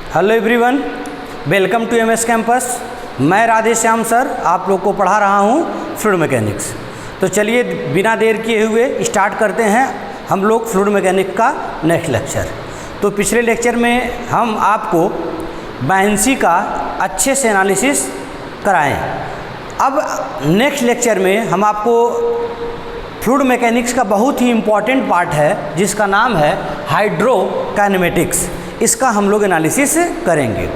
Hello everyone, welcome to MS campus. मैं Radheshyam sir आप लोग को पढ़ा रहा हूँ फ्लूइड मैकेनिक्स। तो चलिए बिना देर किए हुए स्टार्ट करते हैं हम लोग फ्लूइड मैकेनिक्स का नेक्स्ट लेक्चर। तो पिछले लेक्चर में हम आपको बायनेंसी का अच्छे से एनालिसिस कराएं। अब नेक्स्ट लेक्चर में हम आपको फ्लूइड मैकेनिक्स का बहुत ही इम्पॉर्टेंट पार्ट है जिसका नाम है हाइड्रोकाइनेमेटिक्स। इसका हम लोग एनालिसिस करेंगे।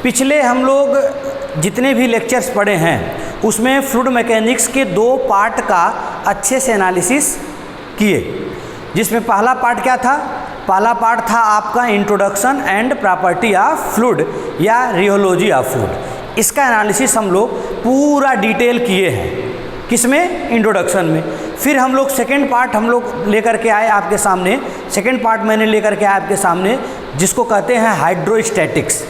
पिछले हम लोग जितने भी लेक्चर्स पढ़े हैं उसमें फ्लूइड मैकेनिक्स के दो पार्ट का अच्छे से एनालिसिस किए, जिसमें पहला पार्ट क्या था? पहला पार्ट था आपका introduction and property of fluid या रियोलॉजी ऑफ फ्लूइड। इसका एनालिसिस हम लोग पूरा डिटेल किए हैं। किसमें? इंट्रोडक्शन में। फिर हम लोग सेकेंड पार्ट हम लोग लेकर के आए आपके सामने। सेकेंड पार्ट मैंने लेकर के आया आपके सामने जिसको कहते हैं हाइड्रोस्टैटिक्स।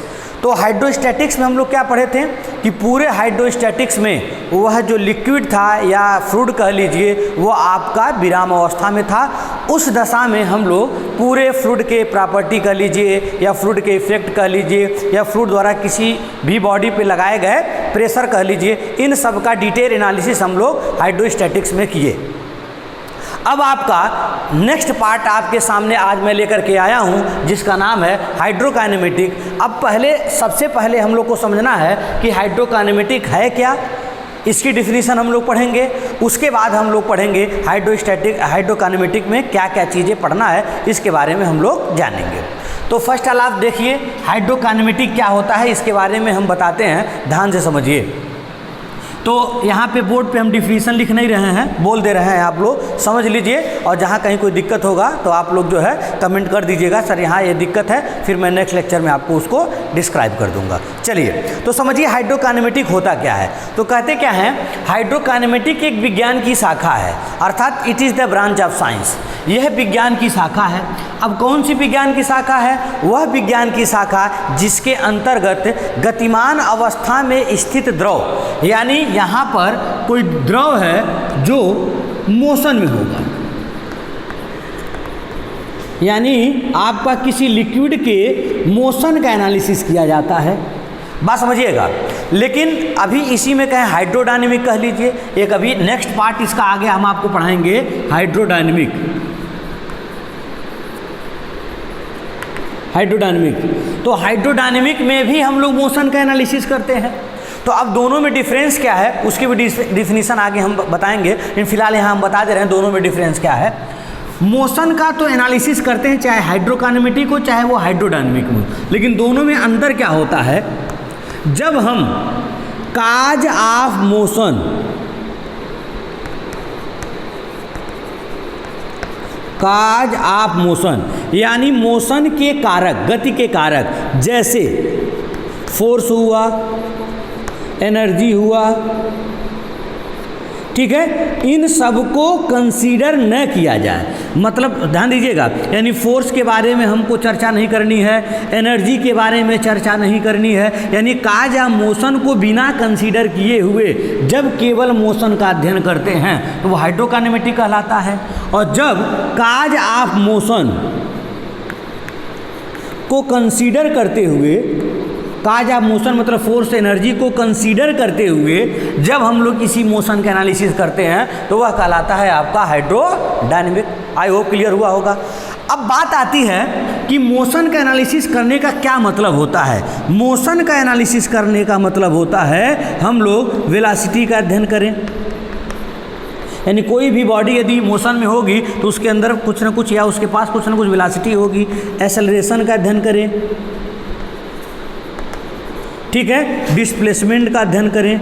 तो हाइड्रोस्टैटिक्स में हम लोग क्या पढ़े थे कि पूरे हाइड्रोस्टैटिक्स में वह जो लिक्विड था या फ्लूइड कह लीजिए वो आपका विराम अवस्था में था। उस दशा में हम लोग पूरे फ्लूइड के प्रॉपर्टी कह लीजिए या फ्लूइड के इफेक्ट कह लीजिए या फ्लूइड द्वारा किसी भी बॉडी पे लगाए गए प्रेशर कह लीजिए, इन सब का डिटेल एनालिसिस हम लोग हाइड्रोस्टैटिक्स में किए। अब आपका नेक्स्ट पार्ट आपके सामने आज मैं लेकर के आया हूं जिसका नाम है हाइड्रोकाइनेमेटिक। अब सबसे पहले हम लोग को समझना है कि हाइड्रोकाइनेमेटिक है क्या, इसकी डिफिनीशन हम लोग पढ़ेंगे। उसके बाद हम लोग पढ़ेंगे हाइड्रोकाइनेमेटिक में क्या क्या चीज़ें पढ़ना है इसके बारे में हम लोग जानेंगे। तो फर्स्ट ऑल आप देखिए हाइड्रोकाइनेमेटिक क्या होता है, इसके बारे में हम बताते हैं, ध्यान से समझिए। तो यहाँ पे बोर्ड पे हम डिफिनीशन लिख नहीं रहे हैं, बोल दे रहे हैं, आप लोग समझ लीजिए। और जहाँ कहीं कोई दिक्कत होगा तो आप लोग जो है कमेंट कर दीजिएगा, सर यहाँ ये दिक्कत है, फिर मैं नेक्स्ट लेक्चर में आपको उसको डिस्क्राइब कर दूंगा। चलिए तो समझिए हाइड्रोकाइनेमेटिक होता क्या है। तो कहते क्या है, हाइड्रोकाइनेमेटिक एक विज्ञान की शाखा है, अर्थात it is the branch of science. यह विज्ञान की शाखा है। अब कौन सी विज्ञान की शाखा है? वह विज्ञान की शाखा जिसके अंतर्गत गतिमान अवस्था में स्थित द्रव, यानी यहाँ पर कोई द्रव है जो मोशन में होगा, यानी आपका किसी लिक्विड के मोशन का एनालिसिस किया जाता है। बात समझिएगा। लेकिन अभी इसी में कहें हाइड्रोडायनेमिक कह लीजिए, एक अभी नेक्स्ट पार्ट इसका आगे हम आपको पढ़ाएंगे हाइड्रोडायनेमिक। तो हाइड्रोडायनेमिक में भी हम लोग मोशन का एनालिसिस करते हैं। तो अब दोनों में डिफरेंस क्या है उसकी भी डिफिनीशन आगे हम बताएंगे, लेकिन फिलहाल यहाँ हम बता दे रहे हैं दोनों में डिफरेंस क्या है। मोशन का तो एनालिसिस करते हैं चाहे हाइड्रोकाइनेमेटिक हो चाहे वो हाइड्रोडायनेमिक हो, लेकिन दोनों में अंतर क्या होता है? जब हम काज ऑफ मोशन यानी मोशन के कारक, गति के कारक, जैसे फोर्स हुआ, एनर्जी हुआ, ठीक है, इन सबको कंसीडर न किया जाए। मतलब ध्यान दीजिएगा, यानी फोर्स के बारे में हमको चर्चा नहीं करनी है, एनर्जी के बारे में चर्चा नहीं करनी है, यानी काज या मोशन को बिना कंसीडर किए हुए जब केवल मोशन का अध्ययन करते हैं तो वो हाइड्रोकाइनेमेटिक कहलाता है। और जब काज ऑफ मोशन को कंसीडर करते हुए, काज ऑफ मोशन मतलब फोर्स एनर्जी को कंसीडर करते हुए जब हम लोग इसी मोशन का एनालिसिस करते हैं तो वह कहलाता है आपका हाइड्रोडायनेमिक। आई होप क्लियर हुआ होगा। अब बात आती है कि मोशन का एनालिसिस करने का क्या मतलब होता है। मोशन का एनालिसिस करने का मतलब होता है हम लोग वेलोसिटी का अध्ययन करें, यानी कोई भी बॉडी यदि मोशन में होगी तो उसके अंदर कुछ ना कुछ या उसके पास कुछ ना कुछ वेलोसिटी होगी। एक्सेलरेशन का अध्ययन करें, ठीक है, डिस्प्लेसमेंट का अध्ययन करें।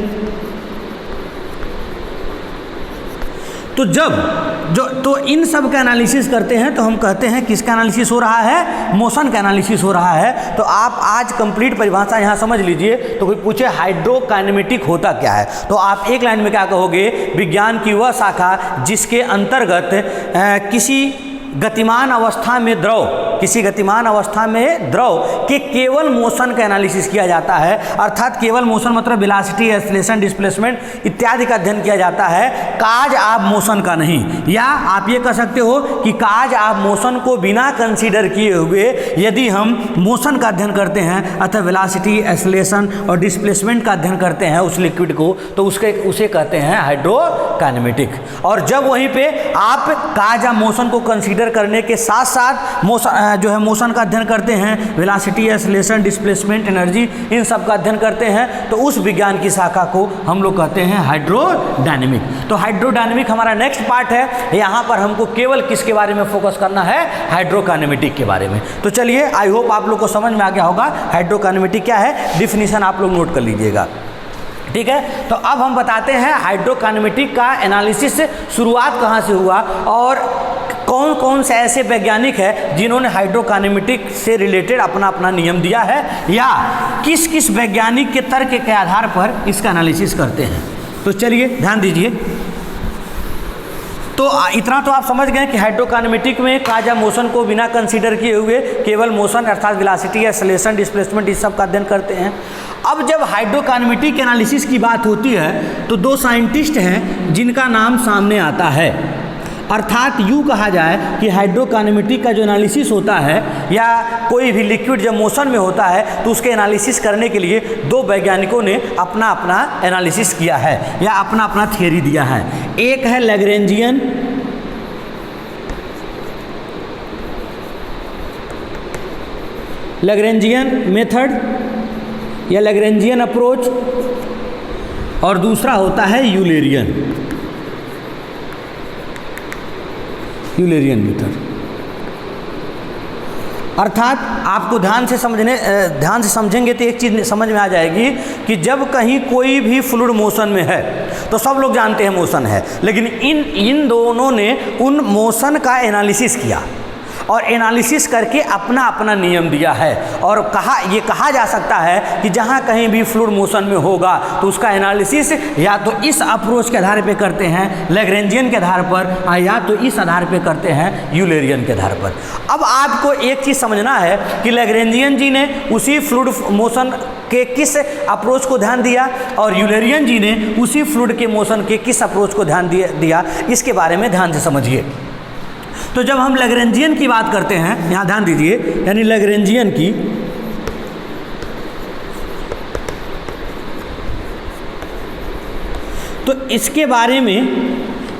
तो इन सब का एनालिसिस करते हैं तो हम कहते हैं किसका एनालिसिस हो रहा है? मोशन का एनालिसिस हो रहा है। तो आप आज कंप्लीट परिभाषा यहाँ समझ लीजिए। तो कोई पूछे हाइड्रोकाइनेमेटिक होता क्या है तो आप एक लाइन में क्या कहोगे? विज्ञान की वह शाखा जिसके अंतर्गत किसी गतिमान अवस्था में द्रव किसी गतिमान अवस्था में द्रव के केवल मोशन का एनालिसिस किया जाता है, अर्थात केवल मोशन मतलब वेलोसिटी, एक्सेलरेशन, डिस्प्लेसमेंट इत्यादि का अध्ययन किया जाता है, काज ऑफ मोशन का नहीं। या आप ये कह सकते हो कि काज ऑफ मोशन को बिना कंसीडर किए हुए यदि हम मोशन का अध्ययन करते हैं अथवा वेलोसिटी, एक्सेलरेशन और डिस्प्लेसमेंट का अध्ययन करते हैं उस लिक्विड को, तो उसे कहते हैं हाइड्रोकाइनेमेटिक। और जब वहीं पे आप काज ऑफ मोशन को कंसीडर करने के साथ साथ मोशन का अध्ययन करते हैं, वेलोसिटी, एक्सेलरेशन, डिस्प्लेसमेंट, एनर्जी, इन सब का अध्ययन करते हैं, तो उस विज्ञान की शाखा को हम लोग कहते हैं हाइड्रोडायनेमिक। तो हाइड्रोडायनेमिक हमारा नेक्स्ट पार्ट है। यहाँ पर हमको केवल किसके बारे में फोकस करना है? हाइड्रोकाइनेमेटिक के बारे में। तो चलिए, आई होप आप लोग को समझ में आ गया होगा हाइड्रोकाइनेमेटिक क्या है। डिफिनीशन आप लोग नोट कर लीजिएगा, ठीक है। तो अब हम बताते हैं हाइड्रोकाइनेमेटिक का एनालिसिस शुरुआत कहाँ से हुआ और कौन कौन से ऐसे वैज्ञानिक हैं जिन्होंने हाइड्रोकाइनेमेटिक से रिलेटेड अपना अपना नियम दिया है, या किस किस वैज्ञानिक के तर्क के आधार पर इसका एनालिसिस करते हैं। तो चलिए ध्यान दीजिए। तो इतना तो आप समझ गए कि हाइड्रोकाइनेमेटिक में काज ऑफ मोशन को बिना कंसीडर किए हुए केवल मोशन अर्थात वेलोसिटी, एक्सेलरेशन, डिस्प्लेसमेंट इस सब का अध्ययन करते हैं। अब जब हाइड्रोकाइनेमेटिक एनालिसिस की बात होती है तो दो साइंटिस्ट हैं जिनका नाम सामने आता है, अर्थात यूँ कहा जाए कि हाइड्रोकाइनेमेटिक का जो एनालिसिस होता है या कोई भी लिक्विड जब मोशन में होता है तो उसके एनालिसिस करने के लिए दो वैज्ञानिकों ने अपना अपना एनालिसिस किया है या अपना अपना थियरी दिया है। एक है लैग्रेंजियन मेथड या लैग्रेंजियन अप्रोच, और दूसरा होता है यूलेरियन मेथड। अर्थात आपको ध्यान से समझेंगे तो एक चीज़ समझ में आ जाएगी कि जब कहीं कोई भी फ्लूइड मोशन में है तो सब लोग जानते हैं मोशन है, लेकिन इन दोनों ने उन मोशन का एनालिसिस किया और एनालिसिस करके अपना अपना नियम दिया है। और ये कहा जा सकता है कि जहाँ कहीं भी फ्लूइड मोशन में होगा तो उसका एनालिसिस या तो इस अप्रोच के आधार पे करते हैं लैग्रेंजियन के आधार पर, या तो इस आधार पे करते हैं यूलेरियन के आधार पर। अब आपको एक चीज़ समझना है कि लैग्रेंजियन जी ने उसी फ्लूइड मोशन के किस अप्रोच को ध्यान दिया और यूलेरियन जी ने उसी फ्लूइड के मोशन के किस अप्रोच को ध्यान दिया, इसके बारे में ध्यान से समझिए। तो जब हम लैग्रेंजियन की बात करते हैं, यहाँ ध्यान दीजिए, यानी लैग्रेंजियन की, तो इसके बारे में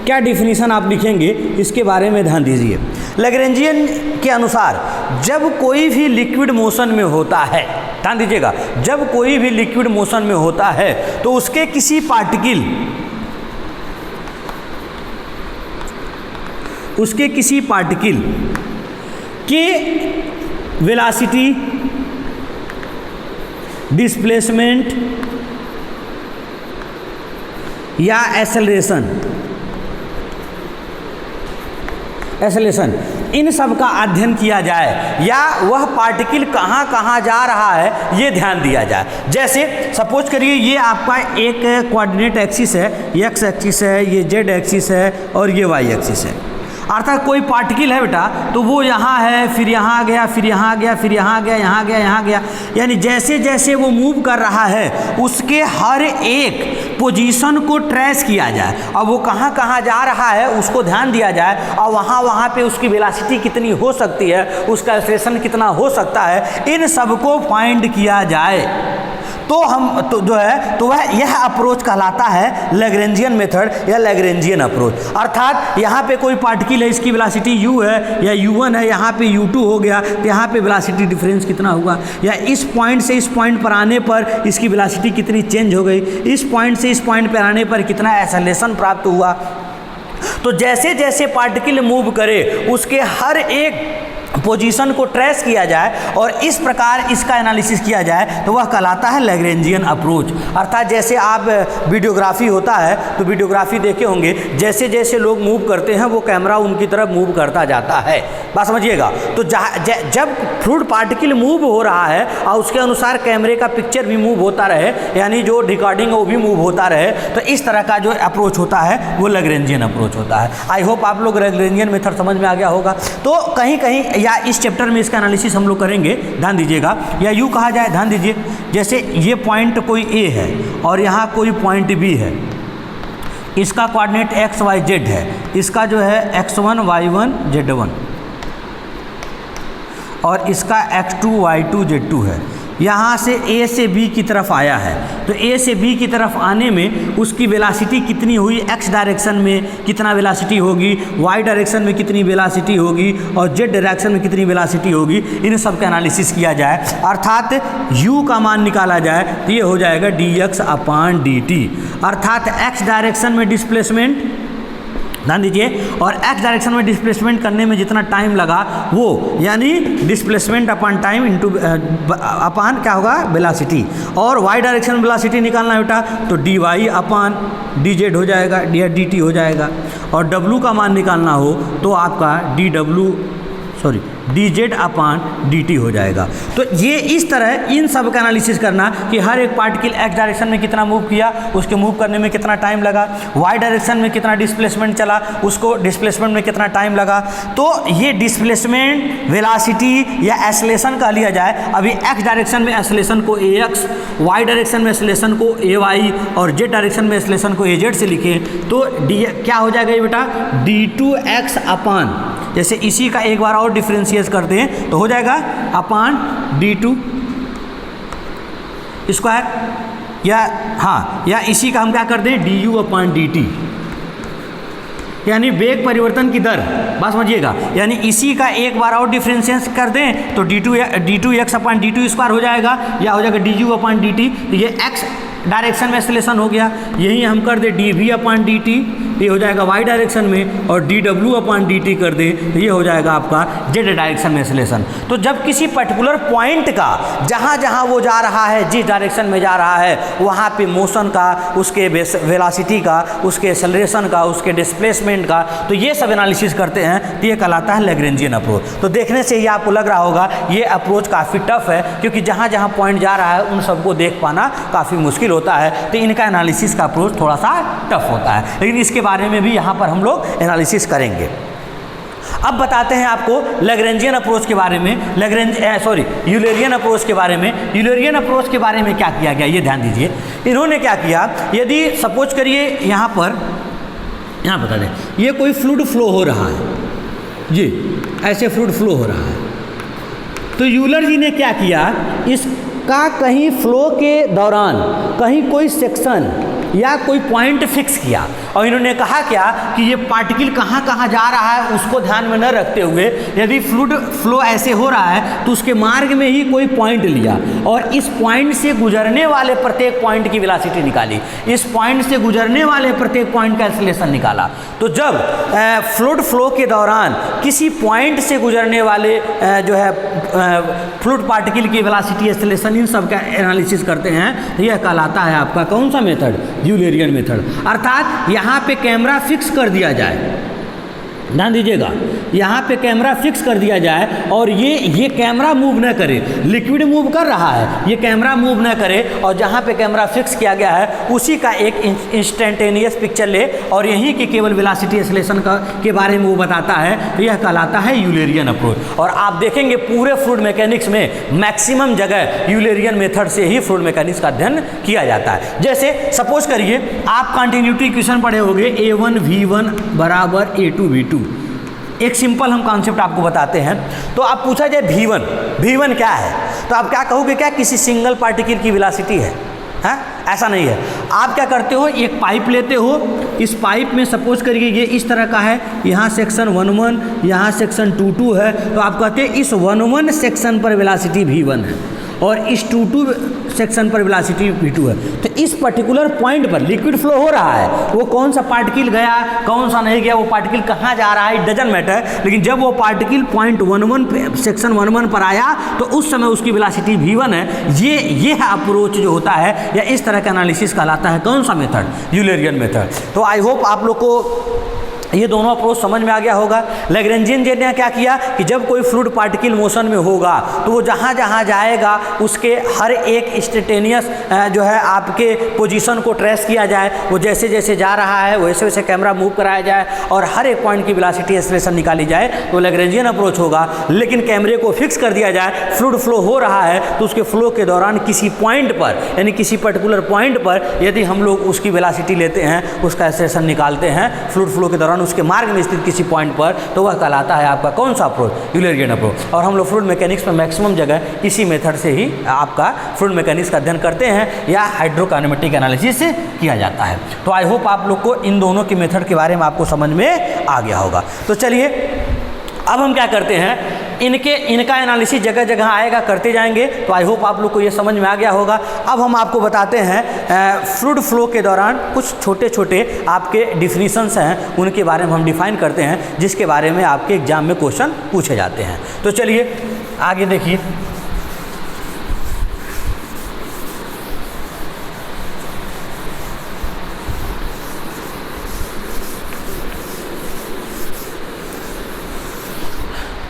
क्या डिफिनीशन आप लिखेंगे, इसके बारे में ध्यान दीजिए। लैग्रेंजियन के अनुसार जब कोई भी लिक्विड मोशन में होता है, ध्यान दीजिएगा, जब कोई भी लिक्विड मोशन में होता है तो उसके किसी पार्टिकल के वेलोसिटी, डिस्प्लेसमेंट या एक्सेलरेशन इन सब का अध्ययन किया जाए या वह पार्टिकल कहाँ कहाँ जा रहा है ये ध्यान दिया जाए। जैसे सपोज करिए ये आपका एक कोऑर्डिनेट एक्सिस है, एक्स एक्सिस है, ये जेड एक्सिस है और ये वाई एक्सिस है। अर्थात कोई पार्टिकल है बेटा, तो वो यहाँ है, फिर यहाँ गया, फिर यहाँ गया, फिर यहाँ गया, यहाँ गया, यहाँ गया, यानी जैसे जैसे वो मूव कर रहा है उसके हर एक पोजीशन को ट्रेस किया जाए और वो कहाँ कहाँ जा रहा है उसको ध्यान दिया जाए और वहाँ पे उसकी वेलोसिटी कितनी हो सकती है, उसका एक्सेलरेशन कितना हो सकता है, इन सब को फाइंड किया जाए। तो वह यह अप्रोच कहलाता है लैग्रेंजियन मेथड या लैग्रेंजियन अप्रोच। अर्थात यहाँ पे कोई पार्टिकल है, इसकी वेलोसिटी u है या u1 है, यहाँ पे u2 हो गया, तो यहाँ पे वेलोसिटी डिफरेंस कितना हुआ, या इस पॉइंट से इस पॉइंट पर आने पर इसकी वेलोसिटी कितनी चेंज हो गई, इस पॉइंट से इस पॉइंट पर आने पर कितना एक्सेलरेशन प्राप्त हुआ। तो जैसे जैसे पार्टिकल मूव करे उसके हर एक पोजीशन को ट्रेस किया जाए और इस प्रकार इसका एनालिसिस किया जाए तो वह कहलाता है लैग्रेंजियन अप्रोच। अर्थात जैसे आप वीडियोग्राफी होता है तो वीडियोग्राफी देखे होंगे, जैसे जैसे लोग मूव करते हैं वो कैमरा उनकी तरफ मूव करता जाता है, बात समझिएगा। तो जब फ्लूइड पार्टिकल मूव हो रहा है और उसके अनुसार कैमरे का पिक्चर भी मूव होता रहे, यानी जो रिकॉर्डिंग है वो भी मूव होता रहे, तो इस तरह का जो अप्रोच होता है वो लैग्रेंजियन अप्रोच होता है। आई होप आप लोग लैग्रेंजियन मेथड समझ में आ गया होगा। तो कहीं कहीं या इस चैप्टर में इसका एनालिसिस हम लोग करेंगे, ध्यान दीजिएगा, या यूँ कहा जाए, ध्यान दीजिए, जैसे ये पॉइंट कोई ए है और यहाँ कोई पॉइंट बी है, इसका कोऑर्डिनेट एक्स वाई जेड है, इसका जो है x1 y1 z1 और इसका x2 y2 z2 है। यहाँ से A से B की तरफ आया है, तो A से B की तरफ आने में उसकी वेलासिटी कितनी हुई, x डायरेक्शन में कितना वेलासिटी होगी, y डायरेक्शन में कितनी वेलासिटी होगी और z डायरेक्शन में कितनी वेलासिटी होगी, इन सब का एनालिसिस किया जाए, अर्थात u का मान निकाला जाए तो ये हो जाएगा dx/dt, अर्थात x डायरेक्शन में डिस्प्लेसमेंट, ध्यान दीजिए, और x डायरेक्शन में डिस्प्लेसमेंट करने में जितना टाइम लगा वो, यानी displacement upon time into upon क्या होगा, वेलासिटी, और y डायरेक्शन में वेलासिटी निकालना है बेटा तो dy/dz हो जाएगा, dt हो जाएगा, और w का मान निकालना हो तो आपका dz/dt हो जाएगा। तो ये इस तरह इन सब का एनालिसिस करना कि हर एक पार्टिकल x डायरेक्शन में कितना मूव किया, उसके मूव करने में कितना टाइम लगा, y डायरेक्शन में कितना डिस्प्लेसमेंट चला, उसको डिस्प्लेसमेंट में कितना टाइम लगा। तो ये डिस्प्लेसमेंट, वेलासिटी या एक्सेलरेशन कह लिया जाए। अभी x डायरेक्शन में एक्सेलरेशन को ax, y डायरेक्शन में एक्सेलरेशन को ay और z डायरेक्शन में एक्सेलरेशन को az से लिखें तो क्या हो जाएगा ये बेटा, d2x/, जैसे इसी का एक बार और डिफरेंशिएट करते हैं तो हो जाएगा अपॉन d2 स्क्वायर, या हाँ, या इसी का हम क्या कर दें, du/dt, यानी वेग परिवर्तन की दर, बात समझिएगा, यानी इसी का एक बार और डिफरेंशिएट कर दें तो d2x/dt स्क्वायर हो जाएगा, या हो जाएगा du/dt, तो ये x डायरेक्शन में एक्सेलरेशन हो गया, यही हम कर दे dv/dt, ये हो जाएगा y डायरेक्शन में, और dw/dt कर दें तो ये हो जाएगा आपका z डायरेक्शन में एक्सेलरेशन। तो जब किसी पर्टिकुलर पॉइंट का जहाँ जहाँ वो जा रहा है, जिस डायरेक्शन में जा रहा है, वहाँ पे मोशन का, उसके वेलासिटी का, उसके एक्सेलरेशन का, उसके डिस्प्लेसमेंट का, तो ये सब एनालिसिस करते हैं, तो ये कहलाता है लैग्रेंजियन अप्रोच। तो देखने से ही आपको लग रहा होगा ये अप्रोच काफ़ी टफ है, क्योंकि जहाँ जहाँ पॉइंट जा रहा है उन सबको देख पाना काफ़ी मुश्किल होता है, तो इनका एनालिसिस का अप्रोच थोड़ा सा टफ होता है, लेकिन इसके बारे में भी यहाँ पर हम लोग एनालिसिस करेंगे। अब बताते हैं आपको लैग्रेंजियन अप्रोच के बारे में, यूलरियन अप्रोच के बारे में। यूलरियन अप्रोच के बारे में क्या किया गया, ये ध्यान दीजिए। इन्होंने क्या किया, यदि सपोज करिए यहाँ बता दें, ये कोई फ्लूइड फ्लो हो रहा है जी, ऐसे फ्लूइड फ्लो हो रहा है, तो यूलर जी ने क्या किया, इसका कहीं फ्लो के दौरान कहीं कोई सेक्शन या कोई पॉइंट फिक्स किया, और इन्होंने कहा क्या कि ये पार्टिकल कहाँ कहाँ जा रहा है उसको ध्यान में न रखते हुए, यदि फ्लूइड फ्लो ऐसे हो रहा है तो उसके मार्ग में ही कोई पॉइंट लिया और इस पॉइंट से गुजरने वाले प्रत्येक पॉइंट की वेलोसिटी निकाली, इस पॉइंट से गुजरने वाले प्रत्येक पॉइंट का एक्सेलरेशन निकाला। तो जब फ्लूइड फ्लो के दौरान किसी पॉइंट से गुजरने वाले जो है फ्लूइड पार्टिकल की वेलोसिटी, एक्सेलरेशन, इन सब का एनालिसिस करते हैं, तो यह कहलाता है आपका कौन सा मेथड, यूलरियन मेथड। अर्थात यहाँ पे कैमरा फिक्स कर दिया जाए, ध्यान दीजिएगा, यहाँ पे कैमरा फिक्स कर दिया जाए और ये कैमरा मूव न करे, लिक्विड मूव कर रहा है, ये कैमरा मूव न करे, और जहाँ पे कैमरा फिक्स किया गया है उसी का एक इंस्टेंटेनियस पिक्चर ले और यहीं की केवल वेलोसिटी एक्सेलरेशन के बारे में वो बताता है, तो यह कहलाता है यूलरियन अप्रोच। और आप देखेंगे पूरे फ्लूइड मैकेनिक्स में मैक्सिमम जगह यूलरियन मेथड से ही फ्लूइड मैकेनिक्स का अध्ययन किया जाता है। जैसे सपोज करिए आप कंटिन्यूटी इक्वेशन पढ़े होंगे, a1 v1 बराबर a2 v2। एक सिंपल हम कॉन्सेप्ट आपको बताते हैं। तो आप पूछा जाए v1 क्या है, तो आप क्या कहोगे, क्या किसी सिंगल पार्टिकल की वेलोसिटी है? ऐसा नहीं है। आप क्या करते हो, एक पाइप लेते हो, इस पाइप में सपोज करिए ये इस तरह का है, यहाँ सेक्शन 1-1, यहाँ सेक्शन 2-2 है, तो आप कहते हैं इस 1-1 सेक्शन पर वेलोसिटी v1 है और इस 2-2 सेक्शन पर वेलोसिटी v2 है। तो इस पर्टिकुलर पॉइंट पर लिक्विड फ्लो हो रहा है, वो कौन सा पार्टिकल गया कौन सा नहीं गया, वो पार्टिकल कहाँ जा रहा है, इट डजंट मैटर, लेकिन जब वो पार्टिकल पॉइंट 1-1 सेक्शन 1-1 पर आया तो उस समय उसकी वेलोसिटी v1 है। ये अप्रोच जो होता है या इस तरह का एनालिसिस कहलाता है कौन सा मेथड, यूलरियन मेथड। तो आई होप आप लोग को ये दोनों अप्रोच समझ में आ गया होगा। लैग्रेंजियन जी ने क्या किया कि जब कोई फ्लूइड पार्टिकल मोशन में होगा तो वो जहाँ जहाँ जाएगा उसके हर एक इंस्टेंटेनियस जो है आपके पोजीशन को ट्रेस किया जाए, वो जैसे जैसे जा रहा है वैसे वैसे कैमरा मूव कराया जाए और हर एक पॉइंट की वेलोसिटी एक्सेलरेशन निकाली जाए, तो लैग्रेंजियन अप्रोच होगा। लेकिन कैमरे को फिक्स कर दिया जाए, फ्लूइड फ्लो हो रहा है तो उसके फ्लो के दौरान किसी पॉइंट पर यानी किसी पर्टिकुलर पॉइंट पर यदि हम लोग उसकी वेलोसिटी लेते हैं, उसका एक्सेलरेशन निकालते हैं फ्लूइड फ्लो के दौरान उसके मार्ग में स्थित किसी पॉइंट पर, तो वह कहलाता है आपका कौन सा अप्रोच? यूलरियन अप्रोच। और हम लोग फ्लूइड मैकेनिक्स में मैक्सिमम जगह इसी मेथड से ही आपका फ्लूइड मैकेनिक्स का अध्ययन करते हैं या हाइड्रोकाइनेमेटिक एनालिसिस से किया जाता है। तो आई होप आप लोग को इन दोनों की मेथड के बारे में आपको समझ में आ गया होगा। तो चलिए अब हम क्या करते हैं, इनका एनालिसिस जगह जगह आएगा, करते जाएंगे। तो आई होप आप लोग को ये समझ में आ गया होगा। अब हम आपको बताते हैं फ्लूइड फ्लो के दौरान कुछ छोटे छोटे आपके डिफिनीशंस हैं, उनके बारे में हम डिफाइन करते हैं, जिसके बारे में आपके एग्जाम में क्वेश्चन पूछे जाते हैं। तो चलिए आगे देखिए।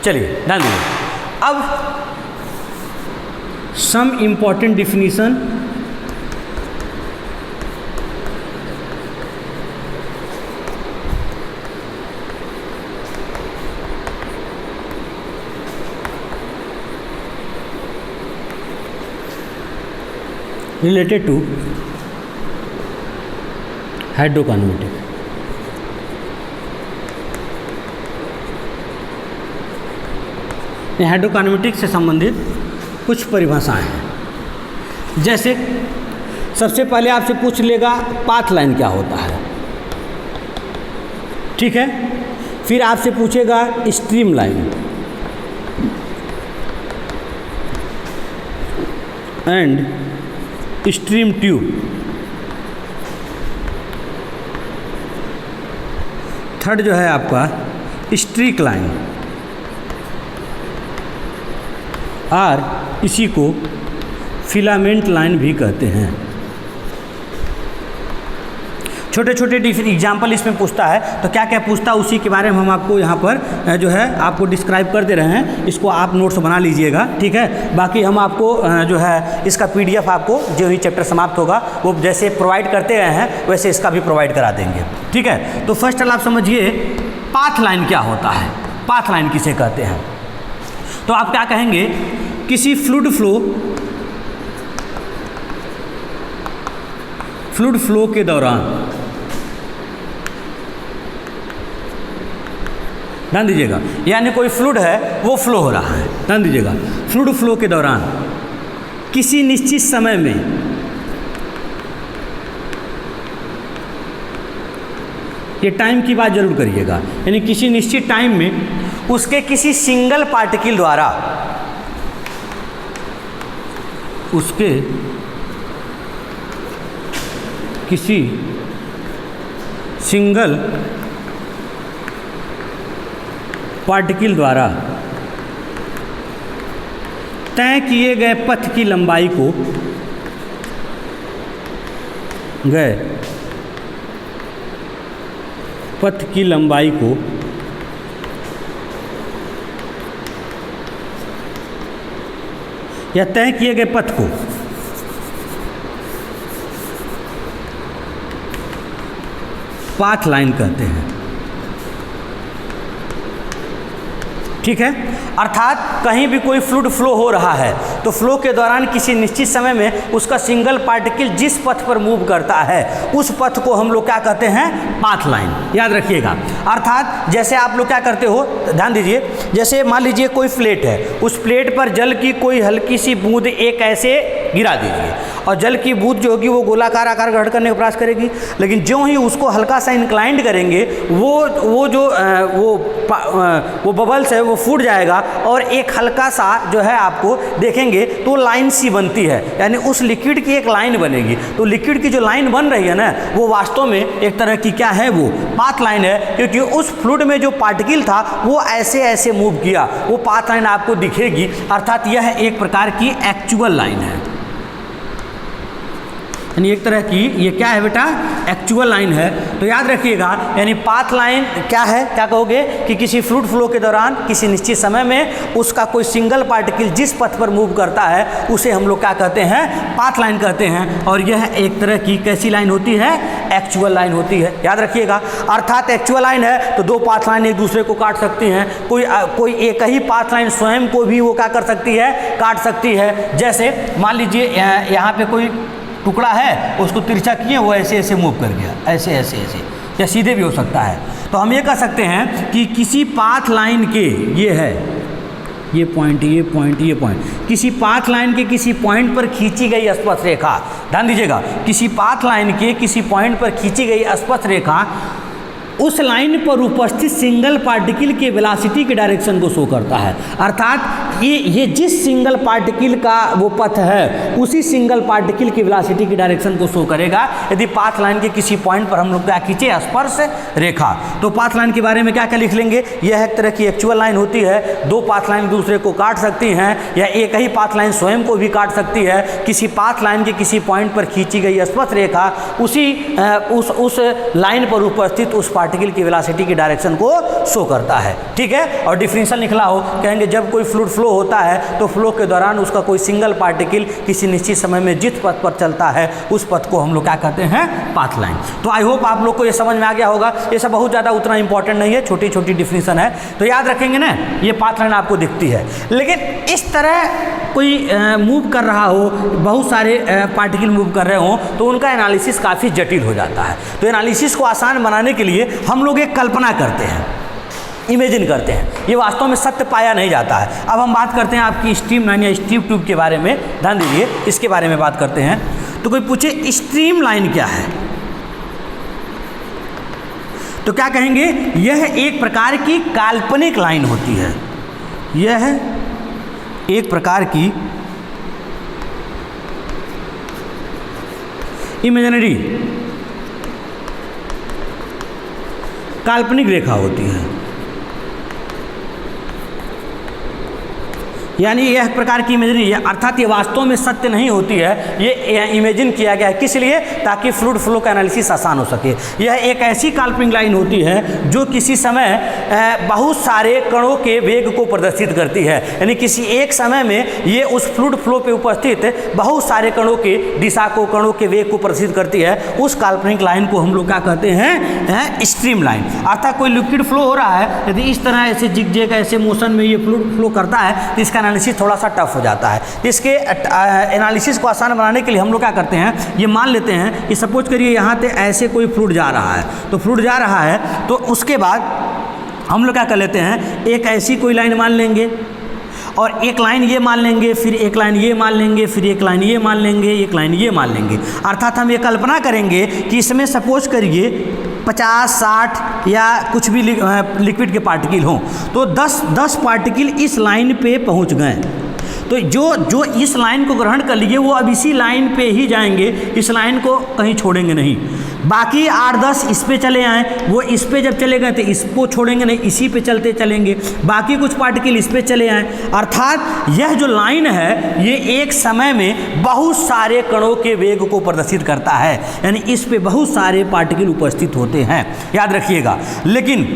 चलिए ध्यान दीजिए। अब some important definition related to hydrokinematic. Hydrokinematic से संबंधित कुछ परिभाषाएं हैं। जैसे सबसे पहले आपसे पूछ लेगा पाथ लाइन क्या होता है, ठीक है। फिर आपसे पूछेगा stream line and stream tube. Third जो है आपका स्ट्रीक लाइन, और इसी को फिलामेंट लाइन भी कहते हैं। छोटे छोटे एग्जाम्पल इसमें पूछता है, तो क्या क्या पूछता है उसी के बारे में हम आपको यहाँ पर जो है आपको डिस्क्राइब कर दे रहे हैं। इसको आप नोट्स बना लीजिएगा, ठीक है। बाकी हम आपको जो है इसका PDF आपको जो ही चैप्टर समाप्त होगा वो जैसे प्रोवाइड करते रहे हैं वैसे इसका भी प्रोवाइड करा देंगे, ठीक है। तो फर्स्ट आप समझिए पाथ लाइन क्या होता है, पाथ लाइन किसे कहते हैं। तो आप क्या कहेंगे, किसी फ्लूइड फ्लो के दौरान, ध्यान दीजिएगा, यानी कोई फ्लूइड है वो फ्लो हो रहा है, ध्यान दीजिएगा, फ्लूइड फ्लो के दौरान किसी निश्चित समय में ये टाइम की बात जरूर करिएगा, यानी किसी निश्चित टाइम में उसके किसी सिंगल पार्टिकल द्वारा उसके किसी सिंगल पार्टिकल द्वारा तय किए गए पथ की लंबाई को या तय किए गए पथ को पाथ लाइन कहते हैं, ठीक है। अर्थात कहीं भी कोई फ्लूइड फ्लो हो रहा है तो फ्लो के दौरान किसी निश्चित समय में उसका सिंगल पार्टिकल जिस पथ पर मूव करता है उस पथ को हम लोग क्या कहते हैं, पाथ लाइन, याद रखिएगा। अर्थात जैसे आप लोग क्या करते हो, ध्यान दीजिए, जैसे मान लीजिए कोई प्लेट है, उस प्लेट पर जल की कोई हल्की सी बूंद एक ऐसे गिरा दीजिए और जल की बूंद जो होगी वो गोलाकार आकार ग्रहण करने का प्रयास करेगी, लेकिन जो ही उसको हल्का सा इंक्लाइंड करेंगे वो बबल्स है वो फूट जाएगा और एक हल्का सा जो है आपको देखेंगे तो लाइन सी बनती है, यानी उस लिक्विड की एक लाइन बनेगी। तो लिक्विड की जो लाइन बन रही है ना वो वास्तव में एक तरह की क्या है, वो पाथ लाइन है, क्योंकि उस फ्लूइड में जो पार्टिकल था वो ऐसे ऐसे मूव किया, वो पाथ लाइन आपको दिखेगी। अर्थात यह एक प्रकार की एक्चुअल लाइन है, यानी एक तरह की ये क्या है बेटा, एक्चुअल लाइन है। तो याद रखिएगा, यानी पाथ लाइन क्या है, क्या कहोगे कि किसी फ्लूइड फ्लो के दौरान किसी निश्चित समय में उसका कोई सिंगल पार्टिकल जिस पथ पर मूव करता है उसे हम लोग क्या कहते हैं, पाथ लाइन कहते हैं। और यह एक तरह की कैसी लाइन होती है, एक्चुअल लाइन होती है, याद रखिएगा। अर्थात एक्चुअल लाइन है तो दो पाथ लाइन एक दूसरे को काट सकती हैं। कोई एक ही पाथ लाइन स्वयं को भी वो क्या कर सकती है, काट सकती है। जैसे मान लीजिए यहाँ पे कोई टुकड़ा है, उसको तिरछा किए, वो ऐसे ऐसे मूव कर गया, ऐसे ऐसे ऐसे, या सीधे भी हो सकता है। तो हम ये कह सकते हैं कि किसी पाथ लाइन के, ये है ये पॉइंट, ये पॉइंट, ये पॉइंट, किसी पाथ लाइन के किसी पॉइंट पर खींची गई स्पर्श रेखा, ध्यान दीजिएगा, किसी पाथ लाइन के किसी पॉइंट पर खींची गई स्पर्श रेखा उस लाइन पर उपस्थित सिंगल पार्टिकल के वेलोसिटी के डायरेक्शन को शो करता है। अर्थात ये जिस सिंगल पार्टिकल का वो पथ है उसी सिंगल पार्टिकल की वेलोसिटी की डायरेक्शन को शो करेगा यदि पाथ लाइन के किसी पॉइंट पर हम लोग क्या खींचे, स्पर्श रेखा। तो पाथ लाइन के बारे में क्या क्या लिख लेंगे, यह एक तरह की एक्चुअल लाइन होती है, दो पाथ लाइन दूसरे को काट सकती हैं, या एक ही पाथ लाइन स्वयं को भी काट सकती है। किसी पाथ लाइन के किसी पॉइंट पर खींची गई स्पर्श रेखा उस लाइन पर उपस्थित उस पार्टिकल की वेलोसिटी की डायरेक्शन को शो करता है, ठीक है। और डिफरेंशियल निकला हो, कहेंगे जब कोई फ्लूइड फ्लो होता है तो फ्लो के दौरान उसका कोई सिंगल पार्टिकल किसी निश्चित समय में जिस पथ पर चलता है उस पथ को हम लोग क्या कहते हैं, पाथ लाइन। तो आई होप आप लोग को ये समझ में आ गया होगा। ये सब बहुत ज़्यादा उतना इंपॉर्टेंट नहीं है, छोटी छोटी डिफिनेशन है, तो याद रखेंगे ना। ये पाथ लाइन आपको दिखती है, लेकिन इस तरह कोई मूव कर रहा हो, बहुत सारे पार्टिकल मूव कर रहे हों, तो उनका एनालिसिस काफ़ी जटिल हो जाता है। तो एनालिसिस को आसान बनाने के लिए हम लोग एक कल्पना करते हैं, इमेजिन करते हैं, ये वास्तव में सत्य पाया नहीं जाता है। अब हम बात करते हैं आपकी स्ट्रीम लाइन या स्ट्रीम ट्यूब के बारे में, ध्यान दीजिए, इसके बारे में बात करते हैं। तो कोई पूछे स्ट्रीम लाइन क्या है, तो क्या कहेंगे, यह एक प्रकार की काल्पनिक लाइन होती है। यह एक प्रकार की इमेजिनरी काल्पनिक रेखा होती है, यानी यह प्रकार की इमेजिन है, अर्थात ये वास्तव में सत्य नहीं होती है, ये इमेजिन किया गया है। किस लिए, ताकि फ्लूइड फ्लो का एनालिसिस आसान हो सके। यह एक ऐसी काल्पनिक लाइन होती है जो किसी समय बहुत सारे कणों के वेग को प्रदर्शित करती है, यानी किसी एक समय में ये उस फ्लूइड फ्लो पे उपस्थित बहुत सारे कणों के दिशा को, कणों के वेग को प्रदर्शित करती है। उस काल्पनिक लाइन को हम लोग क्या कहते हैं, स्ट्रीम लाइन। अर्थात कोई लिक्विड फ्लो हो रहा है, यदि इस तरह ऐसे जिगजैग ऐसे मोशन में ये फ्लूइड फ्लो करता है तो इसका एनालिसिस थोड़ा सा टफ हो जाता है। इसके एनालिसिस को आसान बनाने के लिए हम लोग क्या करते हैं, ये मान लेते हैं कि सपोज करिए यहाँ पे ऐसे कोई फ्लूइड जा रहा है, तो फ्लूइड जा रहा है, तो उसके बाद हम लोग क्या कर लेते हैं, एक ऐसी कोई लाइन मान लेंगे और एक लाइन ये मान लेंगे, फिर एक लाइन ये मान लेंगे, फिर एक लाइन ये मान लेंगे, एक लाइन ये मान लेंगे। अर्थात हम ये कल्पना करेंगे कि इसमें सपोज करिए 50-60 या कुछ भी लिक्विड के पार्टिकल हों, तो 10 पार्टिकल इस लाइन पे पहुंच गए। तो जो इस लाइन को ग्रहण कर लिए वो अब इसी लाइन पे ही जाएंगे, इस लाइन को कहीं छोड़ेंगे नहीं। बाकी 8-10 इस पे चले आए, वो इस पे जब चले गए तो इसको छोड़ेंगे नहीं, इसी पे चलते चलेंगे। बाकी कुछ पार्टिकल इस पे चले आए। अर्थात यह जो लाइन है ये एक समय में बहुत सारे कणों के वेग को प्रदर्शित करता है, यानी इस पे बहुत सारे पार्टिकल उपस्थित होते हैं, याद रखिएगा। लेकिन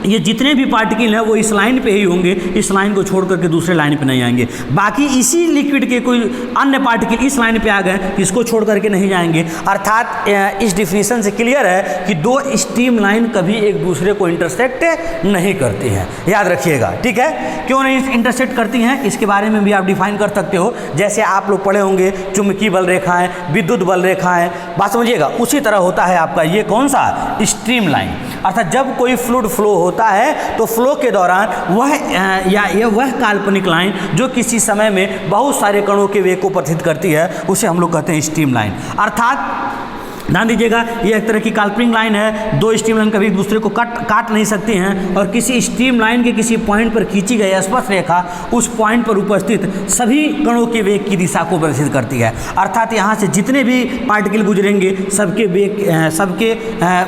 ये जितने भी पार्टिकल हैं वो इस लाइन पे ही होंगे, इस लाइन को छोड़ करके दूसरे लाइन पे नहीं आएंगे। बाकी इसी लिक्विड के कोई अन्य पार्टिकल इस लाइन पे आ गए, इसको छोड़ करके नहीं जाएंगे। अर्थात इस डिफिनीशन से क्लियर है कि दो स्ट्रीम लाइन कभी एक दूसरे को इंटरसेक्ट नहीं करती हैं, याद रखिएगा, ठीक है। क्यों नहीं इंटरसेक्ट करती हैं, इसके बारे में भी आप डिफाइन कर सकते हो। जैसे आप लोग पढ़े होंगे चुंबकीय बल रेखाएँ, विद्युत बल रेखाएँ, बात समझिएगा, उसी तरह होता है आपका ये कौन सा, स्ट्रीम लाइन। अर्थात जब कोई फ्लूइड फ्लो होता है तो फ्लो के दौरान वह काल्पनिक लाइन जो किसी समय में बहुत सारे कणों के वेग को प्रदर्शित करती है उसे हम लोग कहते हैं स्ट्रीम लाइन। अर्थात ध्यान दीजिएगा, ये एक तरह की काल्पनिक लाइन है, दो स्ट्रीम लाइन कभी एक दूसरे को काट नहीं सकती हैं, और किसी स्ट्रीम लाइन के किसी पॉइंट पर खींची गई स्पर्श रेखा उस पॉइंट पर उपस्थित सभी कणों के वेग की दिशा को प्रदर्शित करती है। अर्थात यहाँ से जितने भी पार्टिकल गुजरेंगे सबके वेग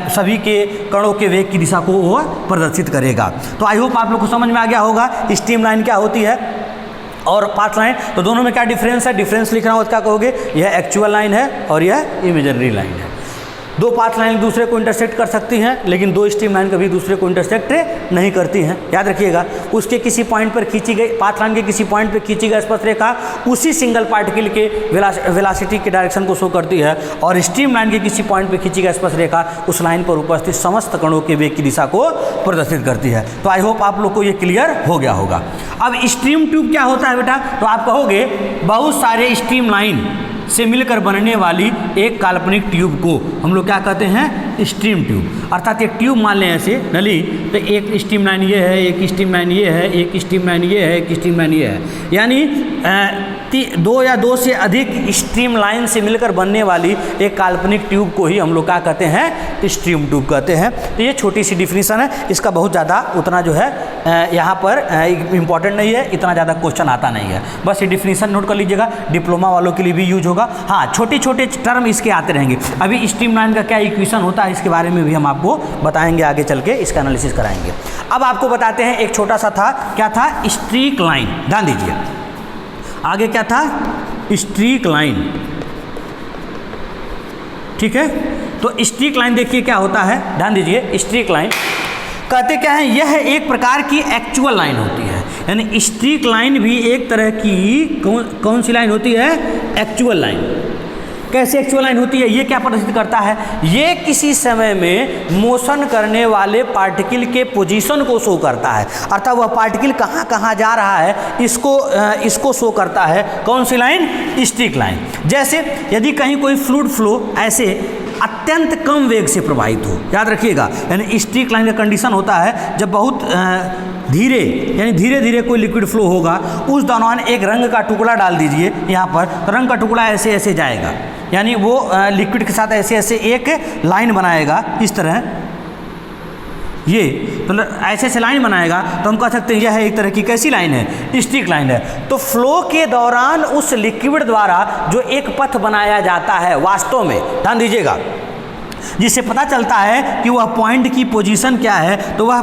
सभी के कणों के वेग की दिशा को वह प्रदर्शित करेगा। तो आई होप आप लोग को समझ में आ गया होगा स्ट्रीम लाइन क्या होती है। और पाथ लाइन, तो दोनों में क्या डिफरेंस है? डिफरेंस लिख रहा हूँ, क्या कहोगे? यह एक्चुअल लाइन है और यह इमेजिनरी लाइन है। दो पाथ लाइन दूसरे को इंटरसेक्ट कर सकती हैं, लेकिन दो स्ट्रीम लाइन कभी दूसरे को इंटरसेक्ट नहीं करती हैं, याद रखिएगा। उसके किसी पॉइंट पर खींची गई, पाथ लाइन के किसी पॉइंट पर खींची गई स्पर्शरेखा उसी सिंगल पार्टिकल के वेलोसिटी के डायरेक्शन को शो करती है, और स्ट्रीम लाइन के किसी पॉइंट पर खींची गई स्पर्शरेखा उस लाइन पर उपस्थित समस्त कणों के वेग की दिशा को प्रदर्शित करती है। तो आई होप आप लोग को ये क्लियर हो गया होगा। अब स्ट्रीम ट्यूब क्या होता है बेटा? तो आप कहोगे बहुत सारे स्ट्रीम लाइन से मिलकर बनने वाली एक काल्पनिक ट्यूब को हम लोग क्या कहते हैं? Stream tube. अर्थात एक ट्यूब मान लें ऐसे नली, तो एक स्ट्रीम लाइन ये है, एक स्ट्रीम लाइन ये है, एक स्ट्रीम लाइन ये है, एक स्ट्रीम लाइन ये है, यानी दो या दो से अधिक स्ट्रीम लाइन से मिलकर बनने वाली एक काल्पनिक ट्यूब को ही हम लोग क्या कहते हैं? स्ट्रीम ट्यूब कहते हैं। तो ये छोटी सी डिफिनीशन है, इसका बहुत ज़्यादा उतना जो है यहाँ पर इम्पॉर्टेंट नहीं है, इतना ज़्यादा क्वेश्चन आता नहीं है। बस ये डिफिनीशन नोट कर लीजिएगा, डिप्लोमा वालों के लिए भी यूज होगा। हाँ, छोटे छोटे टर्म इसके आते रहेंगे। अभी स्ट्रीम लाइन का क्या इक्वेशन होता है इसके बारे में भी हम आपको बताएंगे, आगे चल के इसका एनालिसिस कराएंगे। अब आपको बताते हैं, एक छोटा सा था, क्या था? Streak line. ध्यान दीजिए, आगे क्या था? स्ट्रीक लाइन, ठीक है। तो स्ट्रीक लाइन देखिए क्या होता है, ध्यान दीजिए। स्ट्रीक लाइन कहते क्या है? यह एक प्रकार की एक्चुअल लाइन होती है, यानी स्ट्रीक लाइन भी एक तरह की कौन सी लाइन होती है? Actual line. कैसे एक्चुअल लाइन होती है? ये क्या प्रदर्शित करता है? ये किसी समय में मोशन करने वाले पार्टिकल के पोजीशन को शो करता है, अर्थात वह पार्टिकल कहाँ कहाँ जा रहा है इसको शो करता है। कौन सी लाइन? Streak line. जैसे यदि कहीं कोई फ्लूइड फ्लो ऐसे अत्यंत कम वेग से प्रवाहित हो, याद रखिएगा, यानी स्ट्रीक लाइन का कंडीशन होता है जब बहुत धीरे, यानी धीरे धीरे कोई लिक्विड फ्लो होगा, उस दौरान एक रंग का टुकड़ा डाल दीजिए यहाँ पर, तो रंग का टुकड़ा ऐसे ऐसे जाएगा, यानी वो लिक्विड के साथ ऐसे ऐसे एक लाइन बनाएगा, इस तरह ये तो ऐसे ऐसे लाइन बनाएगा, तो हम कह सकते हैं यह एक तरह की कैसी लाइन है? स्ट्रीक लाइन है। तो फ्लो के दौरान उस लिक्विड द्वारा जो एक पथ बनाया जाता है, वास्तव में ध्यान दीजिएगा, जिससे पता चलता है कि वह पॉइंट की पोजीशन क्या है, तो वह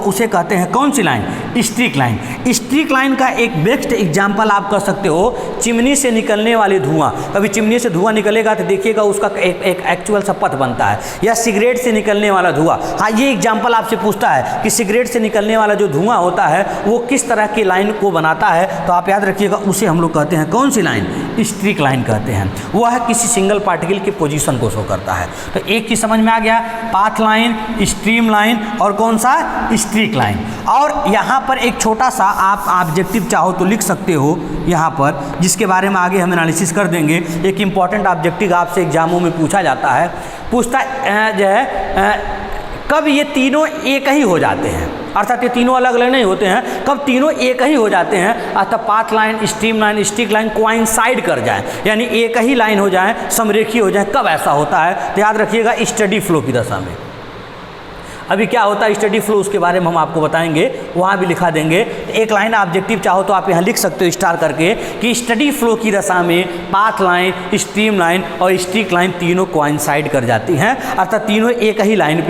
उसे कहते हैं कौन सी line? Streak line. Streak line का एक बेस्ट एग्जाम्पल आप कर सकते हो, चिमनी से निकलने वाले धुआं। कभी चिमनी से धुआं निकलेगा तो देखिएगा उसका एक एक्चुअल सा पथ बनता है, या सिगरेट से निकलने वाला धुआं। हाँ, ये एग्जाम्पल आपसे पूछता है कि सिगरेट से निकलने वाला जो धुआं होता है वो किस तरह की लाइन को बनाता है, तो आप याद रखिएगा उसे हम लोग कहते हैं कौन सी लाइन? स्ट्रीक लाइन कहते हैं। वह किसी सिंगल पार्टिकल के पोजीशन को शो करता है। तो एक चीज समझ में आ गया, पाथ लाइन, स्ट्रीम लाइन और कौन सा? Streak line. और यहाँ पर एक छोटा सा आप ऑब्जेक्टिव चाहो तो लिख सकते हो यहाँ पर, जिसके बारे में आगे हम एनालिसिस कर देंगे। एक इंपॉर्टेंट ऑब्जेक्टिव आपसे एग्जामों में पूछा जाता है, पूछता जो है कब ये तीनों एक ही हो जाते हैं, अर्थात ये तीनों अलग अलग नहीं होते हैं, कब तीनों एक ही हो जाते हैं, अर्थात path line, stream line, streak line coincide कर जाए, यानी एक ही लाइन हो जाए, समरेखी हो जाए, कब ऐसा होता है? तो याद रखिएगा स्टडी फ्लो की दशा में। अभी क्या होता है स्टडी फ्लो, उसके बारे में हम आपको बताएंगे, वहाँ भी लिखा देंगे। एक लाइन ऑब्जेक्टिव चाहो तो आप यहाँ लिख सकते हो स्टार करके कि स्टडी फ्लो की दशा में पाथ लाइन, स्ट्रीम लाइन और स्ट्रीक लाइन तीनों कोइंसाइड कर जाती हैं, अर्थात तीनों एक ही लाइन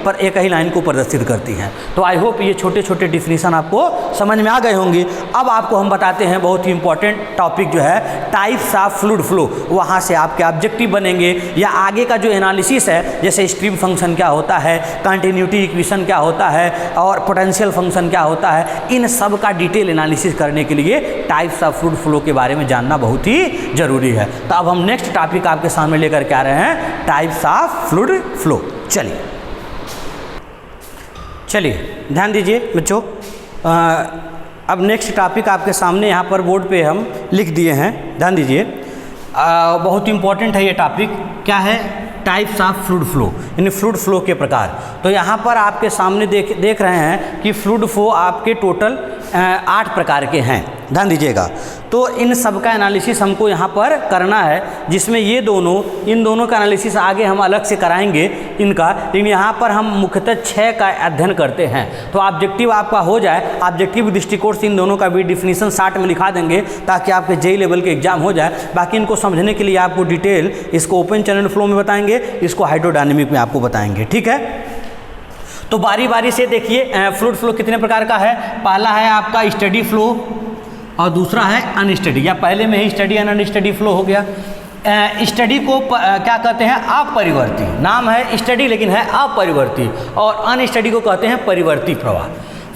पर एक ही लाइन को प्रदर्शित करती हैं। तो आई होप ये छोटे छोटे डिफिनीशन आपको समझ में आ गए होंगे। अब आपको हम बताते हैं बहुत ही इंपॉर्टेंट टॉपिक जो है टाइप्स ऑफ फ्लूइड फ्लो, वहाँ से आपके ऑब्जेक्टिव बनेंगे, या आगे का जो एनालिसिस है, जैसे स्ट्रीम फंक्शन क्या होता है, कंटिन्यूटी इक्वेशन क्या होता है और पोटेंशियल फंक्शन क्या होता है, इन सब का डिटेल एनालिसिस करने के लिए टाइप्स ऑफ फ्लूइड फ्लो के बारे में जानना बहुत ही जरूरी है। तो अब हम नेक्स्ट टॉपिक आपके सामने लेकर के आ रहे हैं, टाइप्स ऑफ फ्लूइड फ्लो। चलिए ध्यान दीजिए बच्चों, अब नेक्स्ट टॉपिक आपके सामने यहाँ पर बोर्ड पे हम लिख दिए हैं, ध्यान दीजिए। बहुत इंपॉर्टेंट है ये टॉपिक। क्या है? टाइप्स ऑफ फ्लूइड फ्लो, यानी फ्लूइड फ्लो के प्रकार। तो यहाँ पर आपके सामने देख रहे हैं कि फ्लूइड फ्लो आपके टोटल 8 प्रकार के हैं, ध्यान दीजिएगा। तो इन सब का एनालिसिस हमको यहाँ पर करना है, जिसमें इन दोनों का एनालिसिस आगे हम अलग से कराएंगे इनका, लेकिन यहाँ पर हम मुख्यतः 6 का अध्ययन करते हैं। तो ऑब्जेक्टिव आपका हो जाए, ऑब्जेक्टिव दृष्टिकोण से इन दोनों का भी डिफिनीशन शार्ट में लिखा देंगे ताकि आपके जेई लेवल के एग्जाम हो जाए। बाकी इनको समझने के लिए आपको डिटेल इसको ओपन चैनल फ्लो में बताएंगे, इसको हाइड्रोडायनेमिक में आपको बताएंगे, ठीक है। तो बारी बारी से देखिए फ्लूइड फ्लो कितने प्रकार का है। पहला है आपका स्टडी फ्लो, और दूसरा है अनस्टडी, या पहले में ही स्टडी एंड अनस्टडी फ्लो हो गया। स्टडी को क्या कहते हैं, अपरिवर्ती, नाम है स्टडी लेकिन है अपरिवर्ती, और अनस्टडी को कहते हैं परिवर्ती प्रवाह।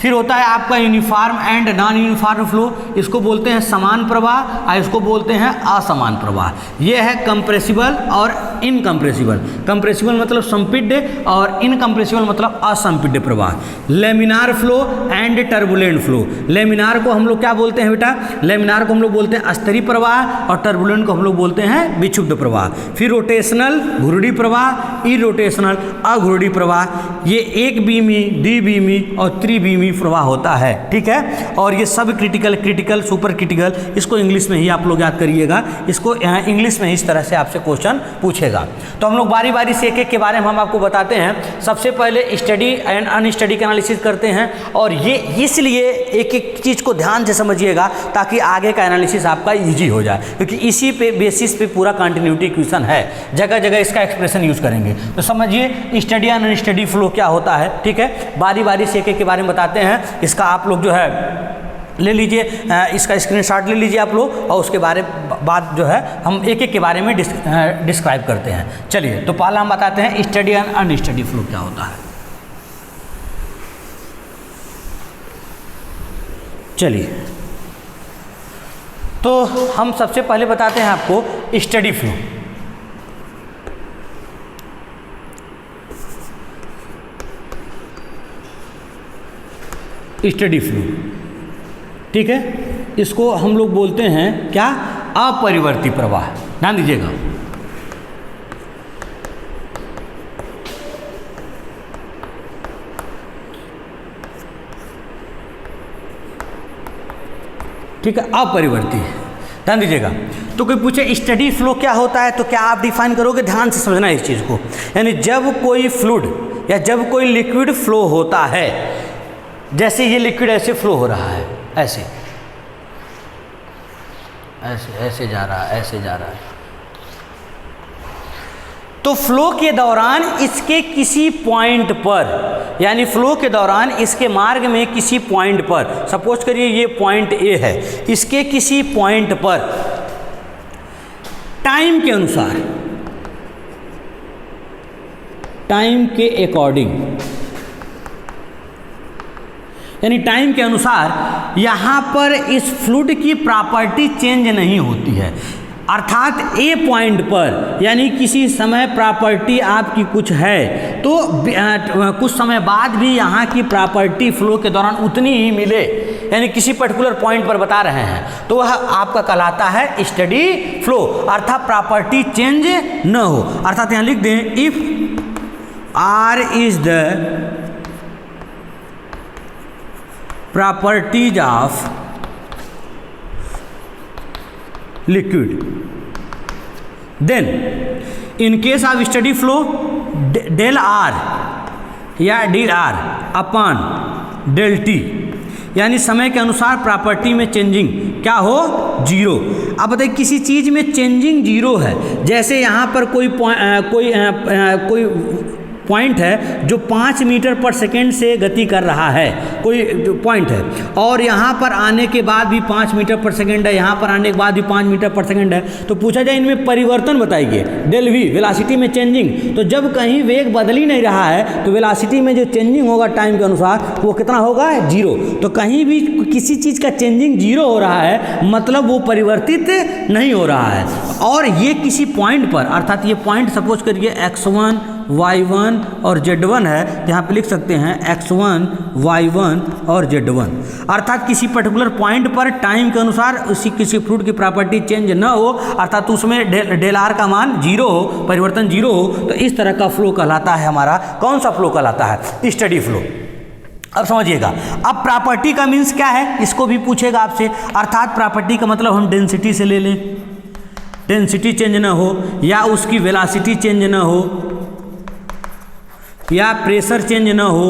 फिर होता है आपका uniform and non uniform flow, इसको बोलते हैं समान प्रवाह और इसको बोलते हैं असमान प्रवाह। ये है कंप्रेसिबल और इनकम्प्रेसिबल। कंप्रेसिबल मतलब संपीड्य और इनकम्प्रेसिबल मतलब असंपीड्य प्रवाह। Laminar flow and turbulent flow. Laminar को हम लोग क्या बोलते हैं बेटा, लेमिनार को हम लोग बोलते हैं अस्तरी प्रवाह और टर्बुलेंट को हम लोग बोलते हैं विक्षुब्ध प्रवाह। फिर रोटेशनल घुर्डी प्रवाह, इरोटेशनल अघुर्डी प्रवाह। ये एक बीमी, द्विबीमी और त्रिबीमी प्रवाह होता है, ठीक है। और ये सब क्रिटिकल, क्रिटिकल, सुपर क्रिटिकल, इसको इंग्लिश में ही आप लोग याद करिएगा, इसको इंग्लिश में इस तरह से आपसे क्वेश्चन पूछेगा। तो हम लोग बारी बारी से एक एक के बारे में हम आपको बताते हैं। सबसे पहले स्टडी एंड अनस्टडी का एनालिसिस करते हैं, और ये इसलिए एक एक चीज़ को ध्यान से समझिएगा ताकि आगे का एनालिसिस आपका ईजी हो जाए, क्योंकि इसी पे बेसिस पे पूरा कंटिन्यूटी क्वेश्चन है, जगह जगह इसका एक्सप्रेशन यूज करेंगे। तो समझिए स्टडी एंड अनस्टडी फ्लो क्या होता है, ठीक है। बारी बारी से एक एक के बारे में बताते हैं। इसका आप लोग जो है ले लीजिए, इसका स्क्रीनशॉट ले लीजिए आप लोग, और उसके बाद जो है हम एक एक के बारे में डिस्क्राइब करते हैं। चलिए, तो पहला हम बताते हैं स्टडी एंड अनस्टडी फ्लो क्या होता है। चलिए, तो हम सबसे पहले बताते हैं आपको स्टडी फ्लो। स्टडी फ्लो, ठीक है। इसको हम लोग बोलते हैं क्या, अपरिवर्ती प्रवाह। ध्यान दीजिएगा, ठीक है, अपरिवर्ती। ध्यान दीजिएगा, तो कोई पूछे स्टडी फ्लो क्या होता है, तो क्या आप डिफाइन करोगे, ध्यान से समझना इस चीज़ को। यानी जब कोई फ्लूइड या जब कोई लिक्विड फ्लो होता है, जैसे ये लिक्विड ऐसे फ्लो हो रहा है, ऐसे ऐसे ऐसे जा रहा है, ऐसे जा रहा है, तो फ्लो के दौरान इसके किसी पॉइंट पर, यानी फ्लो के दौरान इसके मार्ग में किसी पॉइंट पर, सपोज करिए ये पॉइंट ए है, इसके किसी पॉइंट पर टाइम के अनुसार, टाइम के अकॉर्डिंग, यानी टाइम के अनुसार यहाँ पर इस फ्लूइड की प्रॉपर्टी चेंज नहीं होती है। अर्थात ए पॉइंट पर, यानी किसी समय प्रॉपर्टी आपकी कुछ है, तो कुछ समय बाद भी यहाँ की प्रॉपर्टी फ्लो के दौरान उतनी ही मिले, यानी किसी पर्टिकुलर पॉइंट पर बता रहे हैं, तो वह आपका कहलाता है स्टडी फ्लो। अर्थात प्रॉपर्टी चेंज न हो। अर्थात यहाँ लिख दें, if R is the properties of liquid, then in case of steady flow del R या dr upon del t, यानी समय के अनुसार प्रॉपर्टी में चेंजिंग क्या हो, जीरो। अब बताइए किसी चीज़ में चेंजिंग जीरो है, जैसे यहाँ पर कोई पॉइंट है जो 5 मीटर पर सेकेंड से गति कर रहा है, कोई पॉइंट है, और यहाँ पर आने के बाद भी 5 मीटर पर सेकेंड है, यहाँ पर आने के बाद भी 5 मीटर पर सेकेंड है, तो पूछा जाए इनमें परिवर्तन बताइए, डेल वी, वेलोसिटी में चेंजिंग। तो जब कहीं वेग बदल ही नहीं रहा है, तो वेलोसिटी में जो चेंजिंग होगा टाइम के अनुसार वो कितना होगा, जीरो। तो कहीं भी किसी चीज़ का चेंजिंग जीरो हो रहा है, मतलब वो परिवर्तित नहीं हो रहा है। और ये किसी पॉइंट पर, अर्थात ये पॉइंट सपोज करिए x1, y1 और z1 है, तो यहाँ पे लिख सकते हैं x1, y1 और z1। अर्थात किसी पर्टिकुलर पॉइंट पर टाइम के अनुसार उसी किसी फ्लूइड की प्रॉपर्टी चेंज न हो, अर्थात उसमें डेल आर का मान जीरो हो, परिवर्तन जीरो हो, तो इस तरह का फ्लो कहलाता है हमारा, कौन सा फ्लो कहलाता है, स्टडी फ्लो। अब समझिएगा, अब प्रॉपर्टी का मीन्स क्या है, इसको भी पूछेगा आपसे। अर्थात प्रॉपर्टी का मतलब हम डेंसिटी से ले लें, डेंसिटी चेंज ना हो, या उसकी वेलोसिटी चेंज ना हो, या प्रेशर चेंज ना हो,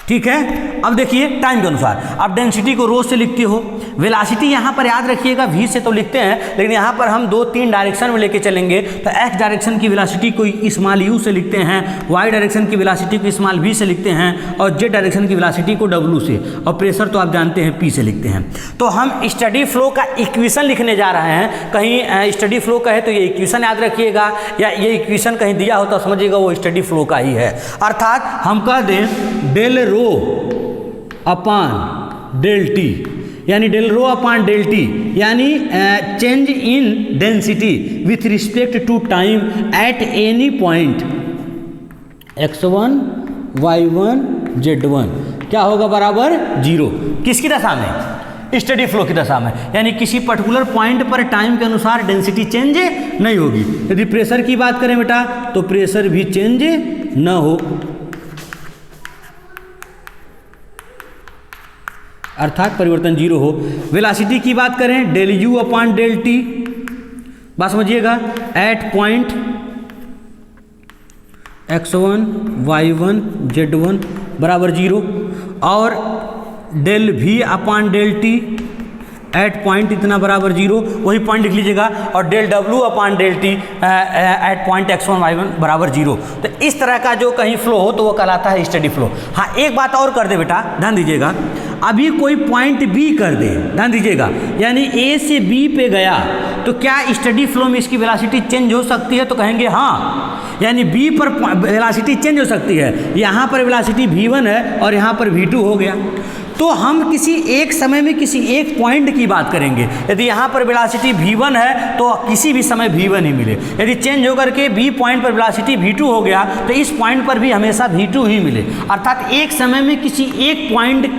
ठीक है। अब देखिए टाइम के अनुसार, अब डेंसिटी को रो से लिखते हो, वेलासिटी यहाँ पर याद रखिएगा v से तो लिखते हैं, लेकिन यहाँ पर हम 2-3 डायरेक्शन में लेके चलेंगे। तो x डायरेक्शन की वेलासिटी को स्मॉल u से लिखते हैं, y डायरेक्शन की वेलासिटी को स्मॉल v से लिखते हैं, और z डायरेक्शन की वेलासिटी को w से, और प्रेशर तो आप जानते हैं p से लिखते हैं। तो हम स्टडी फ्लो का इक्वेशन लिखने जा रहे हैं। कहीं स्टडी फ्लो का है तो ये इक्वेशन याद रखिएगा, या ये इक्वेशन कहीं दिया हो तो समझिएगा वो स्टडी फ्लो का ही है। अर्थात हम कह दें del rho upon del t, यानी del rho upon del t, यानी change in density with respect to time at any point x1 y1 z1 क्या होगा बराबर 0। किसकी दशा में? स्टडी फ्लो की दशा में, यानी किसी पर्टिकुलर पॉइंट पर टाइम के अनुसार डेंसिटी चेंज नहीं होगी। यदि प्रेशर की बात करें बेटा तो प्रेशर भी चेंज न हो, अर्थात परिवर्तन 0 हो। वेलासिटी की बात करें del u upon del t, बात समझिएगा, eight point x1 y1 z1 बराबर 0, और del v upon del t at point इतना बराबर 0, वही पॉइंट लिख लीजिएगा, और del w upon del t at point x1 y1 बराबर 0। तो इस तरह का जो कहीं फ्लो हो तो वो कहलाता है स्टडी फ्लो। हाँ, एक बात और कर दे बेटा, ध्यान दीजिएगा, अभी कोई पॉइंट बी कर दे, ध्यान दीजिएगा, यानी ए से बी पे गया तो क्या स्टडी फ्लो में इसकी वेलासिटी चेंज हो सकती है? तो कहेंगे हाँ, यानी बी पर वेलासिटी चेंज हो सकती है। यहाँ पर वेलासिटी v1 है और यहाँ पर v2 हो गया। तो हम किसी एक समय में किसी एक पॉइंट की बात करेंगे। यदि यहाँ पर वेलासिटी v1 है तो किसी भी समय v1 ही मिले। यदि चेंज होकर के b पॉइंट पर वेलासिटी v2 हो गया तो इस पॉइंट पर भी हमेशा v2 ही मिले। अर्थात एक समय में किसी एक पॉइंट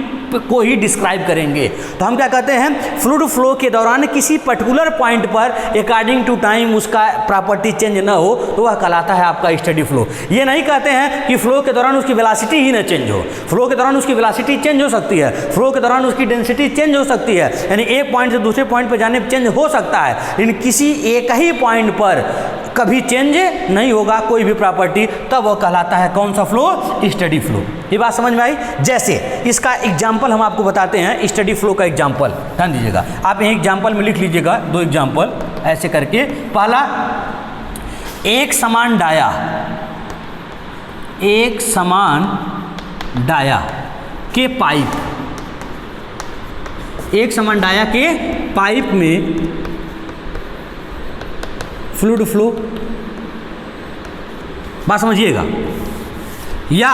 को ही डिस्क्राइब करेंगे। तो हम क्या कहते हैं, फ्लूइड फ्लो के दौरान किसी पर्टिकुलर पॉइंट पर अकॉर्डिंग टू टाइम उसका प्रॉपर्टी चेंज ना हो तो वह कहलाता है आपका स्टडी फ्लो। ये नहीं कहते हैं कि फ्लो के दौरान उसकी वेलासिटी ही ना चेंज हो। फ्लो के दौरान उसकी वेलासिटी चेंज हो सकती है, फ्लो के दौरान उसकी डेंसिटी चेंज हो सकती है, यानी एक पॉइंट से दूसरे पॉइंट पर जाने चेंज हो सकता है, लेकिन किसी एक ही पॉइंट पर कभी चेंज नहीं होगा कोई भी प्रॉपर्टी, तब वो कहलाता है कौन सा फ्लो? Steady flow. ये बात समझ में आई? जैसे इसका एग्जाम्पल हम आपको बताते हैं, स्टडी फ्लो का एग्जाम्पल, ध्यान दीजिएगा, आप यहीं एग्जाम्पल में लिख लीजिएगा 2 एग्जाम्पल ऐसे करके। पहला, एक समान डाया के पाइप, एक समान डाया के पाइप में फ्लूइड फ्लो, बात समझिएगा, या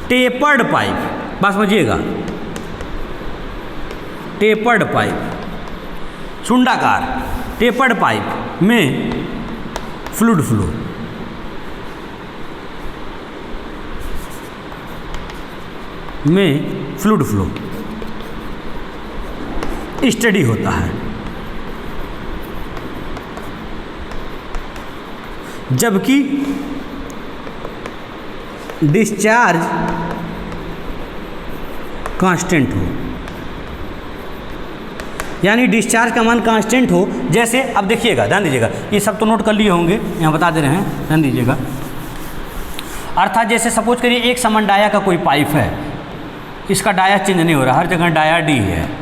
टेपर्ड पाइप, बात समझिएगा, टेपर्ड पाइप, सुंडाकार टेपर्ड पाइप में फ्लूइड फ्लो, में फ्लूइड फ्लो स्टडी होता है। जबकि डिस्चार्ज कांस्टेंट हो, यानी डिस्चार्ज का मान कांस्टेंट हो। जैसे अब देखिएगा, ध्यान दीजिएगा, ये सब तो नोट कर लिए होंगे, यहाँ बता दे रहे हैं, ध्यान दीजिएगा। अर्थात जैसे सपोज करिए एक समान डाया का कोई पाइप है, इसका डाया चेंज नहीं हो रहा, हर जगह डाया डी है,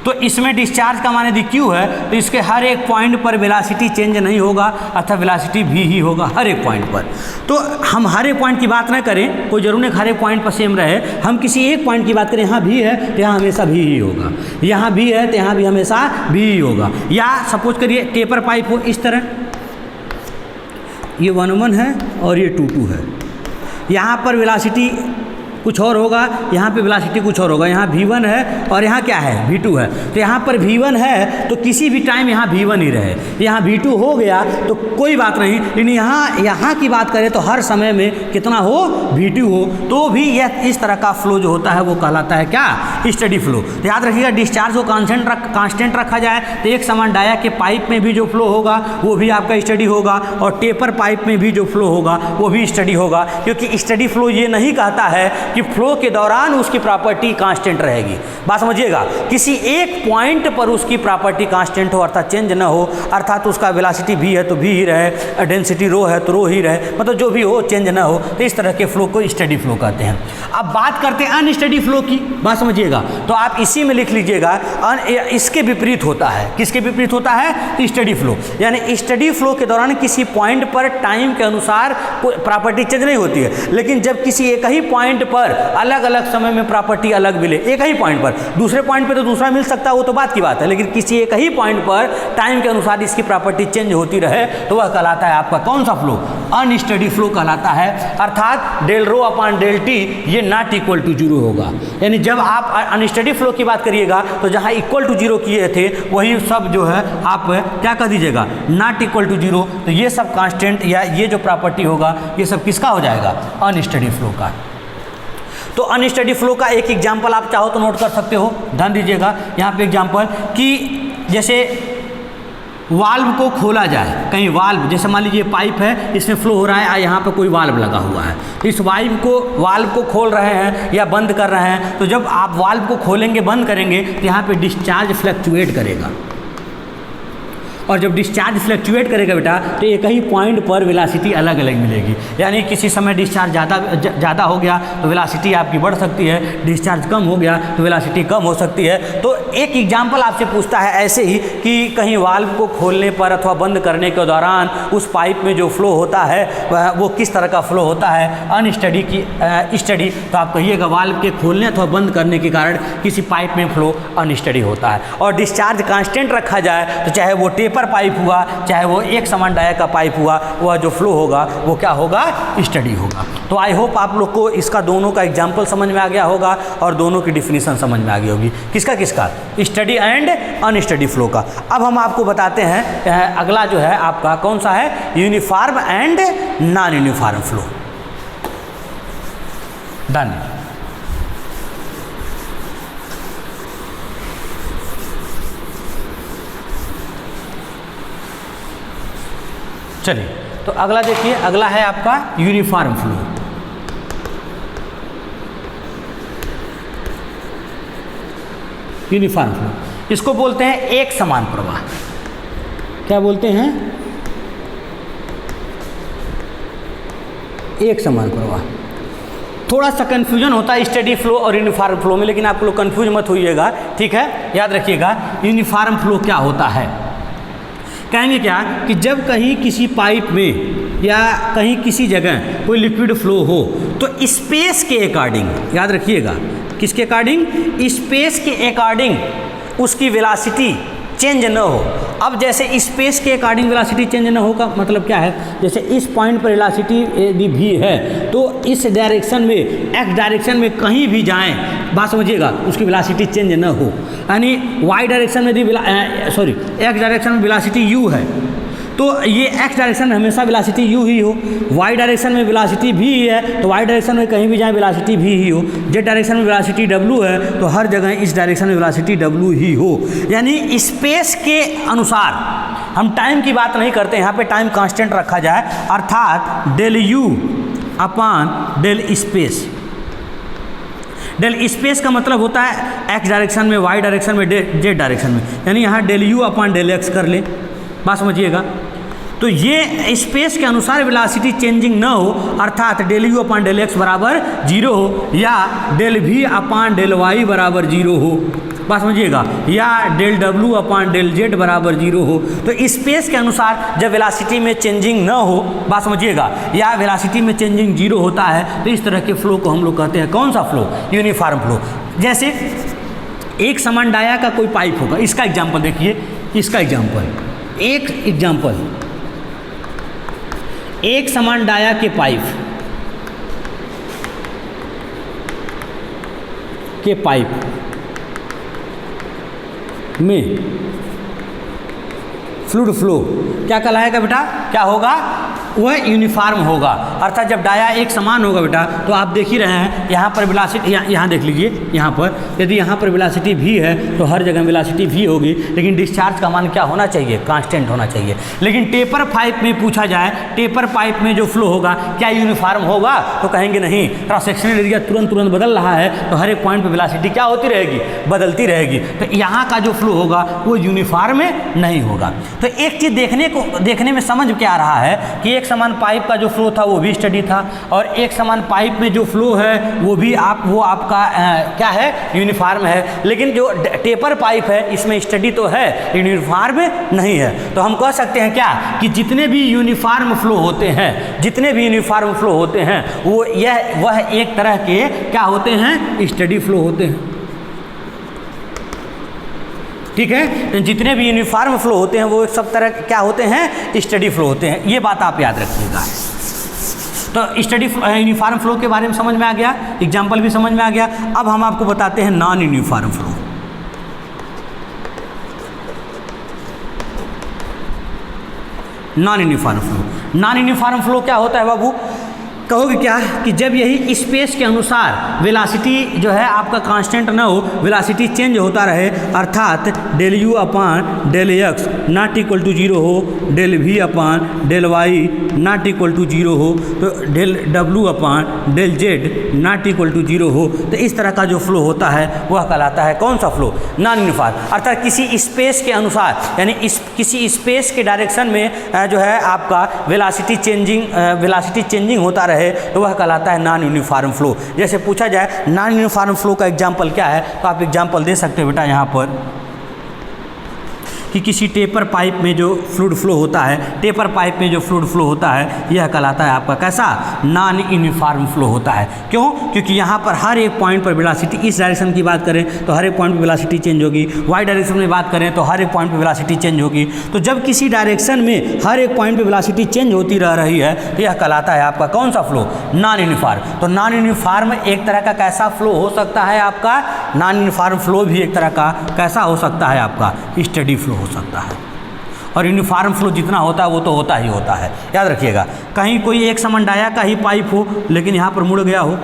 तो इसमें डिस्चार्ज का मान यदि क्यू है तो इसके हर एक पॉइंट पर वेलासिटी चेंज नहीं होगा, अर्थात वेलासिटी भी ही होगा हर एक पॉइंट पर। तो हम हर एक पॉइंट की बात ना करें, कोई जरूर नहीं हर एक पॉइंट पर सेम रहे, हम किसी एक पॉइंट की बात करें, यहाँ भी है तो यहाँ हमेशा भी ही होगा, यहाँ भी है तो यहाँ भी हमेशा भी ही होगा। या सपोज करिए टेपर पाइप हो इस तरह, ये 1-1 है और ये 2-2 है, यहाँ पर वेलासिटी कुछ और होगा, यहाँ पे वेलोसिटी कुछ और होगा, यहाँ v1 है और यहाँ क्या है v2 है, तो यहाँ पर v1 है तो किसी भी टाइम यहाँ v1 ही रहे, यहाँ v2 हो गया तो कोई बात नहीं, लेकिन यहाँ की बात करें तो हर समय में कितना हो, v2 हो, तो भी यह इस तरह का फ्लो जो होता है वो कहलाता है क्या, स्टडी फ्लो। तो याद रखिएगा डिस्चार्ज को कांस्टेंट रखा जाए तो एक समान डाया के पाइप में भी जो फ्लो होगा वो भी आपका स्टडी होगा, और टेपर पाइप में भी जो फ्लो होगा वो भी स्टडी होगा, क्योंकि स्टडी फ्लो ये नहीं कहता है कि फ्लो के दौरान उसकी प्रॉपर्टी कांस्टेंट रहेगी। बात समझिएगा, किसी एक पॉइंट पर उसकी प्रॉपर्टी कांस्टेंट हो अर्थात चेंज ना हो, अर्थात उसका वेलोसिटी v है तो v ही रहे, डेंसिटी रो है तो रो ही रहे, मतलब जो भी हो चेंज ना हो, तो इस तरह के फ्लो को स्टेडी फ्लो कहते हैं। अब बात करते हैं अनस्टेडी फ्लो की। बात समझिएगा, तो आप इसी में लिख लीजिएगा इसके विपरीत होता है। किसके विपरीत होता है? Steady flow. यानी स्टेडी फ्लो के दौरान किसी पॉइंट पर टाइम के अनुसार कोई प्रॉपर्टी चेंज नहीं होती है, लेकिन जब किसी एक ही पॉइंट पर अलग अलग समय में प्रॉपर्टी अलग मिले, एक ही पॉइंट पर, दूसरे पॉइंट पर तो दूसरा मिल सकता है, वो तो बात की बात है, लेकिन किसी एक ही पॉइंट पर टाइम के अनुसार इसकी प्रॉपर्टी चेंज होती रहे तो वह कहलाता है आपका कौन सा फ्लो? अनस्टेडी फ्लो कहलाता है। अर्थात del rho upon del t ये नॉट इक्वल टू जीरो होगा। यानी जब आप अनस्टेडी फ्लो की बात करिएगा तो जहाँ इक्वल टू जीरो किए थे वही सब जो है आप क्या कर दीजिएगा? Not equal to zero. तो ये सब कांस्टेंट या ये जो प्रॉपर्टी होगा ये सब किसका हो जाएगा? अनस्टेडी फ्लो का। तो अनस्टेडी फ्लो का एक एग्जाम्पल आप चाहो तो नोट कर सकते हो, ध्यान दीजिएगा यहाँ पे एग्जाम्पल कि जैसे वाल्व को खोला जाए, कहीं वाल्व जैसे मान लीजिए पाइप है, इसमें फ्लो हो रहा है, यहाँ पे कोई वाल्व लगा हुआ है, इस वाल्व को खोल रहे हैं या बंद कर रहे हैं, तो जब आप वाल्व को खोलेंगे बंद करेंगे तो यहाँ पे डिस्चार्ज फ्लक्चुएट करेगा, और जब डिस्चार्ज फ्लक्चुएट करेगा बेटा तो एक ही पॉइंट पर वेलोसिटी अलग अलग मिलेगी। यानी किसी समय डिस्चार्ज ज़्यादा हो गया तो वेलोसिटी आपकी बढ़ सकती है, डिस्चार्ज कम हो गया तो वेलोसिटी कम हो सकती है। तो एक एग्जांपल आपसे पूछता है ऐसे ही कि कहीं वाल्व को खोलने पर अथवा बंद करने के दौरान उस पाइप में जो फ्लो होता है वो किस तरह का फ्लो होता है? अनस्टेडी की स्टडी। तो आप कहिएगा वाल्व के खोलने अथवा बंद करने के कारण किसी पाइप में फ्लो अनस्टेडी होता है। और डिस्चार्ज कांस्टेंट रखा जाए तो चाहे वो टेपर पाइप हुआ चाहे वो एक समान डाया का पाइप हुआ, वह जो फ्लो होगा वो क्या होगा? स्टडी होगा। तो आई होप आप लोग को इसका दोनों का एग्जांपल समझ में आ गया होगा और दोनों की डिफिनीशन समझ में आ गई होगी। किसका? स्टडी एंड अनस्टडी फ्लो का। अब हम आपको बताते हैं अगला जो है आपका कौन सा है? Uniform and non uniform flow. Done. चलिए, तो अगला देखिए, अगला है आपका यूनिफॉर्म फ्लो। यूनिफॉर्म फ्लो इसको बोलते हैं एक समान प्रवाह। क्या बोलते हैं? एक समान प्रवाह। थोड़ा सा कन्फ्यूजन होता है स्टेडी फ्लो और यूनिफॉर्म फ्लो में, लेकिन आप लोग कन्फ्यूज मत होइएगा, ठीक है? याद रखिएगा यूनिफॉर्म फ्लो क्या होता है। कहेंगे क्या कि जब कहीं किसी पाइप में या कहीं किसी जगह कोई लिक्विड फ्लो हो तो स्पेस के अकॉर्डिंग, याद रखिएगा किसके अकॉर्डिंग? स्पेस के अकॉर्डिंग उसकी वेलोसिटी चेंज न हो। अब जैसे स्पेस के अकॉर्डिंग वेलोसिटी चेंज न हो का मतलब क्या है? जैसे इस पॉइंट पर वेलोसिटी यदि v है तो इस डायरेक्शन में x डायरेक्शन में कहीं भी जाएं, बात समझिएगा, उसकी वेलोसिटी चेंज न हो। यानी y डायरेक्शन में यदि x डायरेक्शन में वेलोसिटी u है तो ये x डायरेक्शन में हमेशा वेलोसिटी u ही हो, y डायरेक्शन में वेलोसिटी v ही है तो y डायरेक्शन में कहीं भी जाए वेलोसिटी v ही हो, z डायरेक्शन में वेलोसिटी w है तो हर जगह इस डायरेक्शन में वेलोसिटी w ही हो। यानी स्पेस के अनुसार, हम टाइम की बात नहीं करते, यहाँ पे टाइम कांस्टेंट रखा जाए, अर्थात del u upon del space. Del space का मतलब होता है x डायरेक्शन में, y डायरेक्शन में, z डायरेक्शन में, यानी यहाँ del u upon del x कर ले, बात समझिएगा। तो ये स्पेस के अनुसार वेलोसिटी चेंजिंग ना हो, अर्थात del u upon del x बराबर जीरो हो, या del v upon del y बराबर जीरो हो, बात समझिएगा, या डेल डब्ल्यू अपॉन डेल जेड बराबर जीरो हो। तो स्पेस के अनुसार जब वेलोसिटी में चेंजिंग ना हो, बात समझिएगा, या वेलोसिटी में चेंजिंग जीरो होता है, तो इस तरह के फ्लो को हम लोग कहते हैं कौन सा फ्लो? Uniform flow. जैसे एक समान डाया का कोई पाइप होगा, इसका एग्जाम्पल देखिए, इसका एग्जाम्पल, एक समान डाया के पाइप में फ्लूइड फ्लो क्या कहलाएगा बेटा? क्या होगा? वह यूनिफॉर्म होगा। अर्थात जब डाया एक समान होगा बेटा, तो आप देख ही रहे हैं यहाँ पर वेलोसिटी, यहाँ देख लीजिए, यहाँ पर यदि यहाँ पर वेलोसिटी v है तो हर जगह वेलोसिटी v होगी, लेकिन डिस्चार्ज का मान क्या होना चाहिए, कांस्टेंट होना चाहिए। लेकिन टेपर पाइप में पूछा जाए, टेपर पाइप में जो फ्लो होगा क्या यूनिफॉर्म होगा, तो कहेंगे नहीं, क्रॉस सेक्शनल एरिया तुरंत बदल रहा है, तो हर एक पॉइंट पर वेलोसिटी क्या होती रहेगी, बदलती रहेगी। तो यहाँ का जो फ्लो होगा वो यूनिफॉर्म नहीं होगा। तो एक चीज़ देखने में समझ क्या आ रहा है कि एक समान पाइप का जो फ्लो था वो भी स्टडी था, और एक समान पाइप में जो फ्लो है वो आपका क्या है, यूनिफॉर्म है। लेकिन जो टेपर पाइप है इसमें स्टडी तो है, यूनिफॉर्म नहीं है। तो हम कह सकते हैं क्या कि जितने भी यूनिफॉर्म फ्लो होते हैं वह एक तरह के क्या होते हैं, स्टडी फ्लो होते हैं। ठीक है, जितने भी यूनिफॉर्म फ्लो होते हैं वो सब तरह क्या होते हैं, स्टडी फ्लो होते हैं। ये बात आप याद रखिएगा। तो स्टडी यूनिफॉर्म फ्लो के बारे में समझ में आ गया, एग्जाम्पल भी समझ में आ गया। अब हम आपको बताते हैं non uniform flow. Non uniform flow क्या होता है बाबू, कहोगे क्या कि जब यही स्पेस के अनुसार वेलोसिटी जो है आपका कांस्टेंट ना हो, वेलोसिटी चेंज होता रहे, अर्थात del u upon del x not equal to 0 हो, del v upon del y not equal to 0 हो, तो डेल डब्ल्यू upon del z not equal to 0 हो, तो इस तरह का जो फ्लो होता है वह कहलाता है कौन सा फ्लो, नॉन यूनिफॉर्म। अर्थात किसी स्पेस के अनुसार, यानी किसी स्पेस के डायरेक्शन में जो है आपका वेलोसिटी चेंजिंग होता रहे, तो वह कहलाता है नॉन यूनिफॉर्म फ्लो। जैसे पूछा जाए नॉन यूनिफॉर्म फ्लो का एग्जांपल क्या है, तो आप एग्जांपल दे सकते हो बेटा यहाँ पर कि किसी टेपर पाइप में जो फ्लूइड फ्लो होता है, यह कहलाता है आपका कैसा, नॉन यूनिफॉर्म फ्लो होता है। क्यों? क्योंकि यहाँ पर हर एक पॉइंट पर वेलोसिटी, इस डायरेक्शन की बात करें तो हर एक पॉइंट पर वेलोसिटी चेंज होगी, वाई डायरेक्शन में बात करें तो हर एक पॉइंट पर वेलोसिटी चेंज होगी। तो जब किसी डायरेक्शन में हर एक पॉइंट पर वेलोसिटी चेंज होती रह रही है, तो यह कहलाता है आपका कौन सा फ्लो, नॉन यूनिफॉर्म। तो नॉन यूनिफॉर्म एक तरह का कैसा फ्लो हो सकता है आपका, नॉन यूनिफॉर्म फ्लो भी एक तरह का कैसा हो सकता है आपका, स्टडी फ्लो हो सकता है। और यूनिफॉर्म फ्लो जितना होता है वो तो होता ही होता है, याद रखिएगा। कहीं कोई एक समान डाया का ही पाइप हो लेकिन यहाँ पर मुड़ गया हो,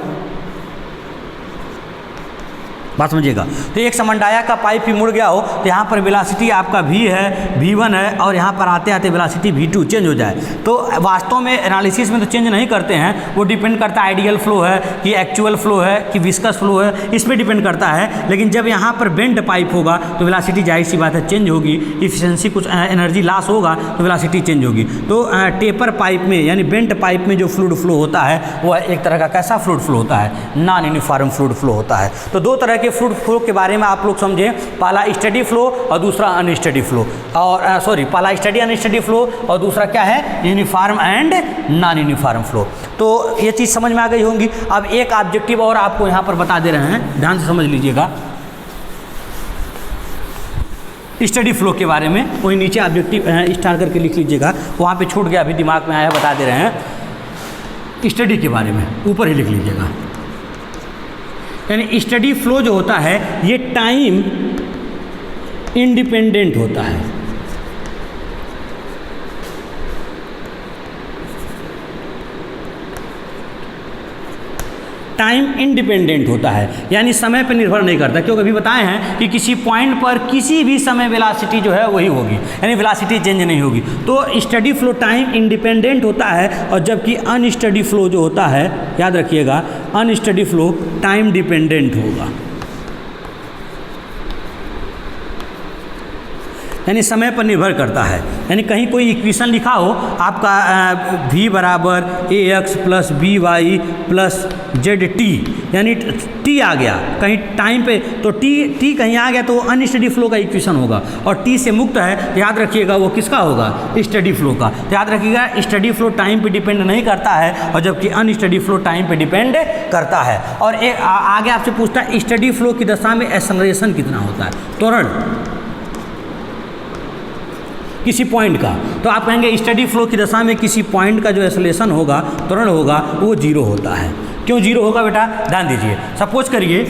बात समझिएगा, तो एक समान डाया का पाइप ही मुड़ गया हो, तो यहाँ पर वेलोसिटी आपका v है, v1 है, और यहाँ पर आते आते वेलोसिटी v2 चेंज हो जाए, तो वास्तव में एनालिसिस में तो चेंज नहीं करते हैं, वो डिपेंड करता है आइडियल फ्लो है कि एक्चुअल फ्लो है कि विस्कस फ्लो है, इस पर डिपेंड करता है। लेकिन जब यहाँ पर बेंड पाइप होगा तो वेलोसिटी जाहिर सी बात है चेंज होगी, इफिशिएंसी कुछ एनर्जी लॉस होगा तो वेलोसिटी चेंज होगी। तो टेपर पाइप में यानी बेंड पाइप में जो फ्लूइड फ्लो होता है वह एक तरह का कैसा फ्लूइड फ्लो होता है, नॉन यूनिफॉर्म फ्लूइड फ्लो होता है। तो दो तरह के फ्लूइड फ्लो के बारे में आप लोग समझें, पहला स्टडी फ्लो और दूसरा अनस्टडी फ्लो, और पहला स्टडी अनस्टडी फ्लो और दूसरा क्या है, uniform and non uniform flow. तो ये चीज़ समझ में आ गई होंगी। अब एक ऑब्जेक्टिव और आपको यहाँ पर बता दे रहे हैं, ध्यान से समझ लीजिएगा स्टडी फ्लो के बारे में। वही नीचे ऑब्जेक्टिव स्टार करके लिख लीजिएगा, वहाँ पे छूट गया, अभी दिमाग में आया, बता दे रहे हैं स्टडी के बारे में, ऊपर ही लिख लीजिएगा। यानी स्टडी फ्लो जो होता है ये टाइम इंडिपेंडेंट होता है। टाइम इंडिपेंडेंट होता है, यानी समय पर निर्भर नहीं करता, क्योंकि अभी बताए हैं कि किसी पॉइंट पर किसी भी समय वेलोसिटी जो है वही होगी, यानी वेलोसिटी चेंज नहीं होगी। तो स्टडी फ्लो टाइम इंडिपेंडेंट होता है, और जबकि अनस्टडी फ्लो जो होता है, याद रखिएगा, अनस्टडी फ्लो टाइम डिपेंडेंट होगा, यानी समय पर निर्भर करता है। यानी कहीं कोई इक्वेशन लिखा हो आपका v बराबर ax plus b y plus z t, यानी t आ गया कहीं टाइम पे, तो t कहीं आ गया तो अनस्टडी फ्लो का इक्वेशन होगा, और t से मुक्त है तो याद रखिएगा वो किसका होगा, स्टडी फ्लो का। तो याद रखिएगा स्टडी फ्लो टाइम पे डिपेंड नहीं करता है, और जबकि अनस्टडी फ्लो टाइम पे डिपेंड करता है। और आगे आपसे पूछता है स्टडी फ्लो की दशा में एक्सेलरेशन कितना होता है, त्वरण किसी पॉइंट का, तो आप कहेंगे स्टडी फ्लो की दशा में किसी पॉइंट का जो एक्सेलरेशन होगा, त्वरण होगा, वो 0 होता है। क्यों जीरो होगा बेटा, ध्यान दीजिए। सपोज करिए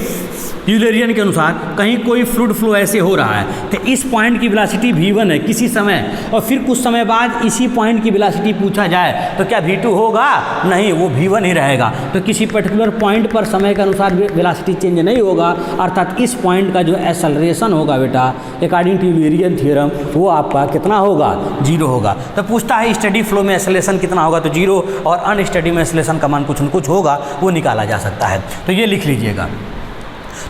यूलरियन के अनुसार कहीं कोई फ्लूइड फ्लो ऐसे हो रहा है तो इस पॉइंट की वेलोसिटी v1 है किसी समय, और फिर कुछ समय बाद इसी पॉइंट की वेलोसिटी पूछा जाए तो क्या v2 होगा, नहीं, वो v1 ही रहेगा। तो किसी पर्टिकुलर पॉइंट पर समय के अनुसार वेलोसिटी चेंज नहीं होगा, अर्थात इस पॉइंट का जो एक्सेलरेशन होगा बेटा अकॉर्डिंग टू यूलरियन थ्योरम वो आपका कितना होगा, जीरो होगा। तो पूछता है स्टडी फ्लो में एक्सेलरेशन कितना होगा, तो जीरो, और अनस्टडी में एक्सेलरेशन का मान कुछ न कुछ होगा, वो निकाला जा सकता है। तो ये लिख लीजिएगा।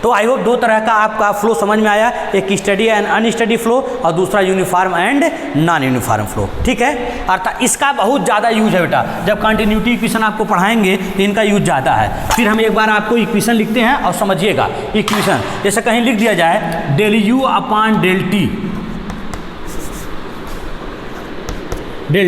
तो आई होप दो तरह का आपका फ्लो समझ में आया, एक स्टडी एंड अनस्टडी फ्लो और दूसरा uniform and non uniform flow, ठीक है। अर्थात इसका बहुत ज़्यादा यूज है बेटा, जब कंटिन्यूटी इक्वेशन आपको पढ़ाएंगे तो इनका यूज ज़्यादा है। फिर हम एक बार आपको इक्वेशन लिखते हैं और समझिएगा इक्वेशन, जैसे कहीं लिख दिया जाए del u upon del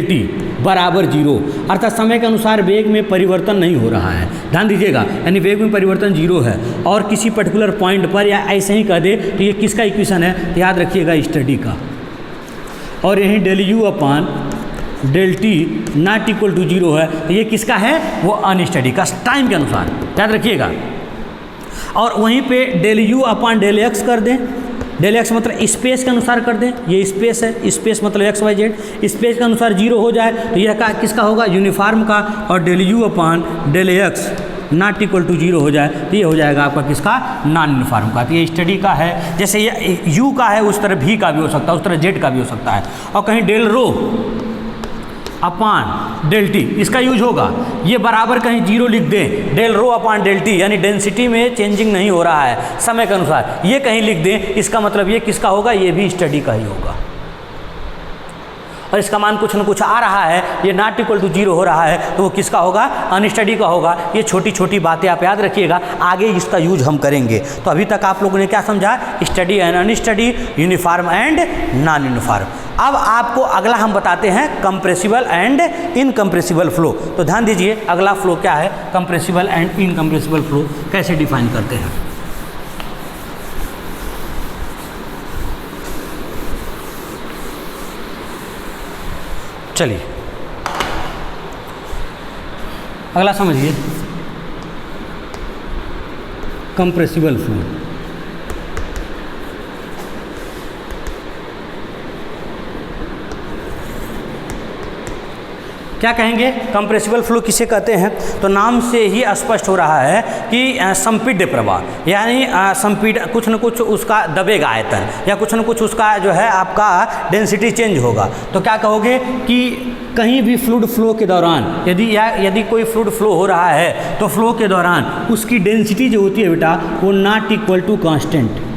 t बराबर जीरो, अर्थात समय के अनुसार वेग में परिवर्तन नहीं हो रहा है, ध्यान दीजिएगा, यानी वेग में परिवर्तन जीरो है, और किसी पर्टिकुलर पॉइंट पर या ऐसे ही कह दे तो ये किसका इक्वेशन है, तो याद रखिएगा स्टडी का। और यहीं del u upon del t not equal to zero है, तो ये किसका है, वो अनस्टडी का, टाइम के अनुसार, याद रखिएगा। और वहीं पे del u upon del x कर दें, डेल एक्स मतलब स्पेस के अनुसार कर दें, ये स्पेस है, स्पेस मतलब एक्स वाई जेड, स्पेस के अनुसार जीरो हो जाए तो यह किसका होगा, यूनिफॉर्म का। और del u upon del x not equal to zero हो जाए तो ये हो जाएगा आपका किसका, नॉन यूनिफॉर्म का। तो ये स्टडी का है, जैसे ये यू का है उस तरह भी का भी हो सकता है, उस तरह जेड का भी हो सकता है। और कहीं del rho upon del t इसका यूज होगा, ये बराबर कहीं जीरो लिख दें, del rho upon del t, यानी डेंसिटी में चेंजिंग नहीं हो रहा है समय के अनुसार, ये कहीं लिख दें, इसका मतलब ये किसका होगा, ये भी स्टडी का ही होगा। और इसका मान कुछ न कुछ आ रहा है, ये नॉट इक्वल टू जीरो हो रहा है, तो वो किसका होगा, अनस्टडी का होगा। ये छोटी छोटी बातें आप याद रखिएगा, आगे इसका यूज हम करेंगे। तो अभी तक आप लोगों ने क्या समझा, study and unsteady, uniform and non uniform. अब आपको अगला हम बताते हैं कंप्रेसिबल एंड इनकम्प्रेसिबल फ्लो। तो ध्यान दीजिए अगला फ्लो क्या है, कंप्रेसिबल एंड इनकम्प्रेसिबल फ्लो कैसे डिफाइन करते हैं। चलिए अगला समझिए, कंप्रेसिबल फ्लो। क्या कहेंगे, कंप्रेसिबल फ्लो किसे कहते हैं, तो नाम से ही स्पष्ट हो रहा है कि संपीड्य प्रवाह, यानी संपीड कुछ न कुछ उसका दबेगा आयतन, या कुछ न कुछ उसका जो है आपका डेंसिटी चेंज होगा। तो क्या कहोगे कि कहीं भी फ्लूइड फ्लो के दौरान यदि कोई फ्लूइड फ्लो हो रहा है तो फ्लो के दौरान उसकी डेंसिटी जो होती है बेटा वो नॉट इक्वल टू कांस्टेंट,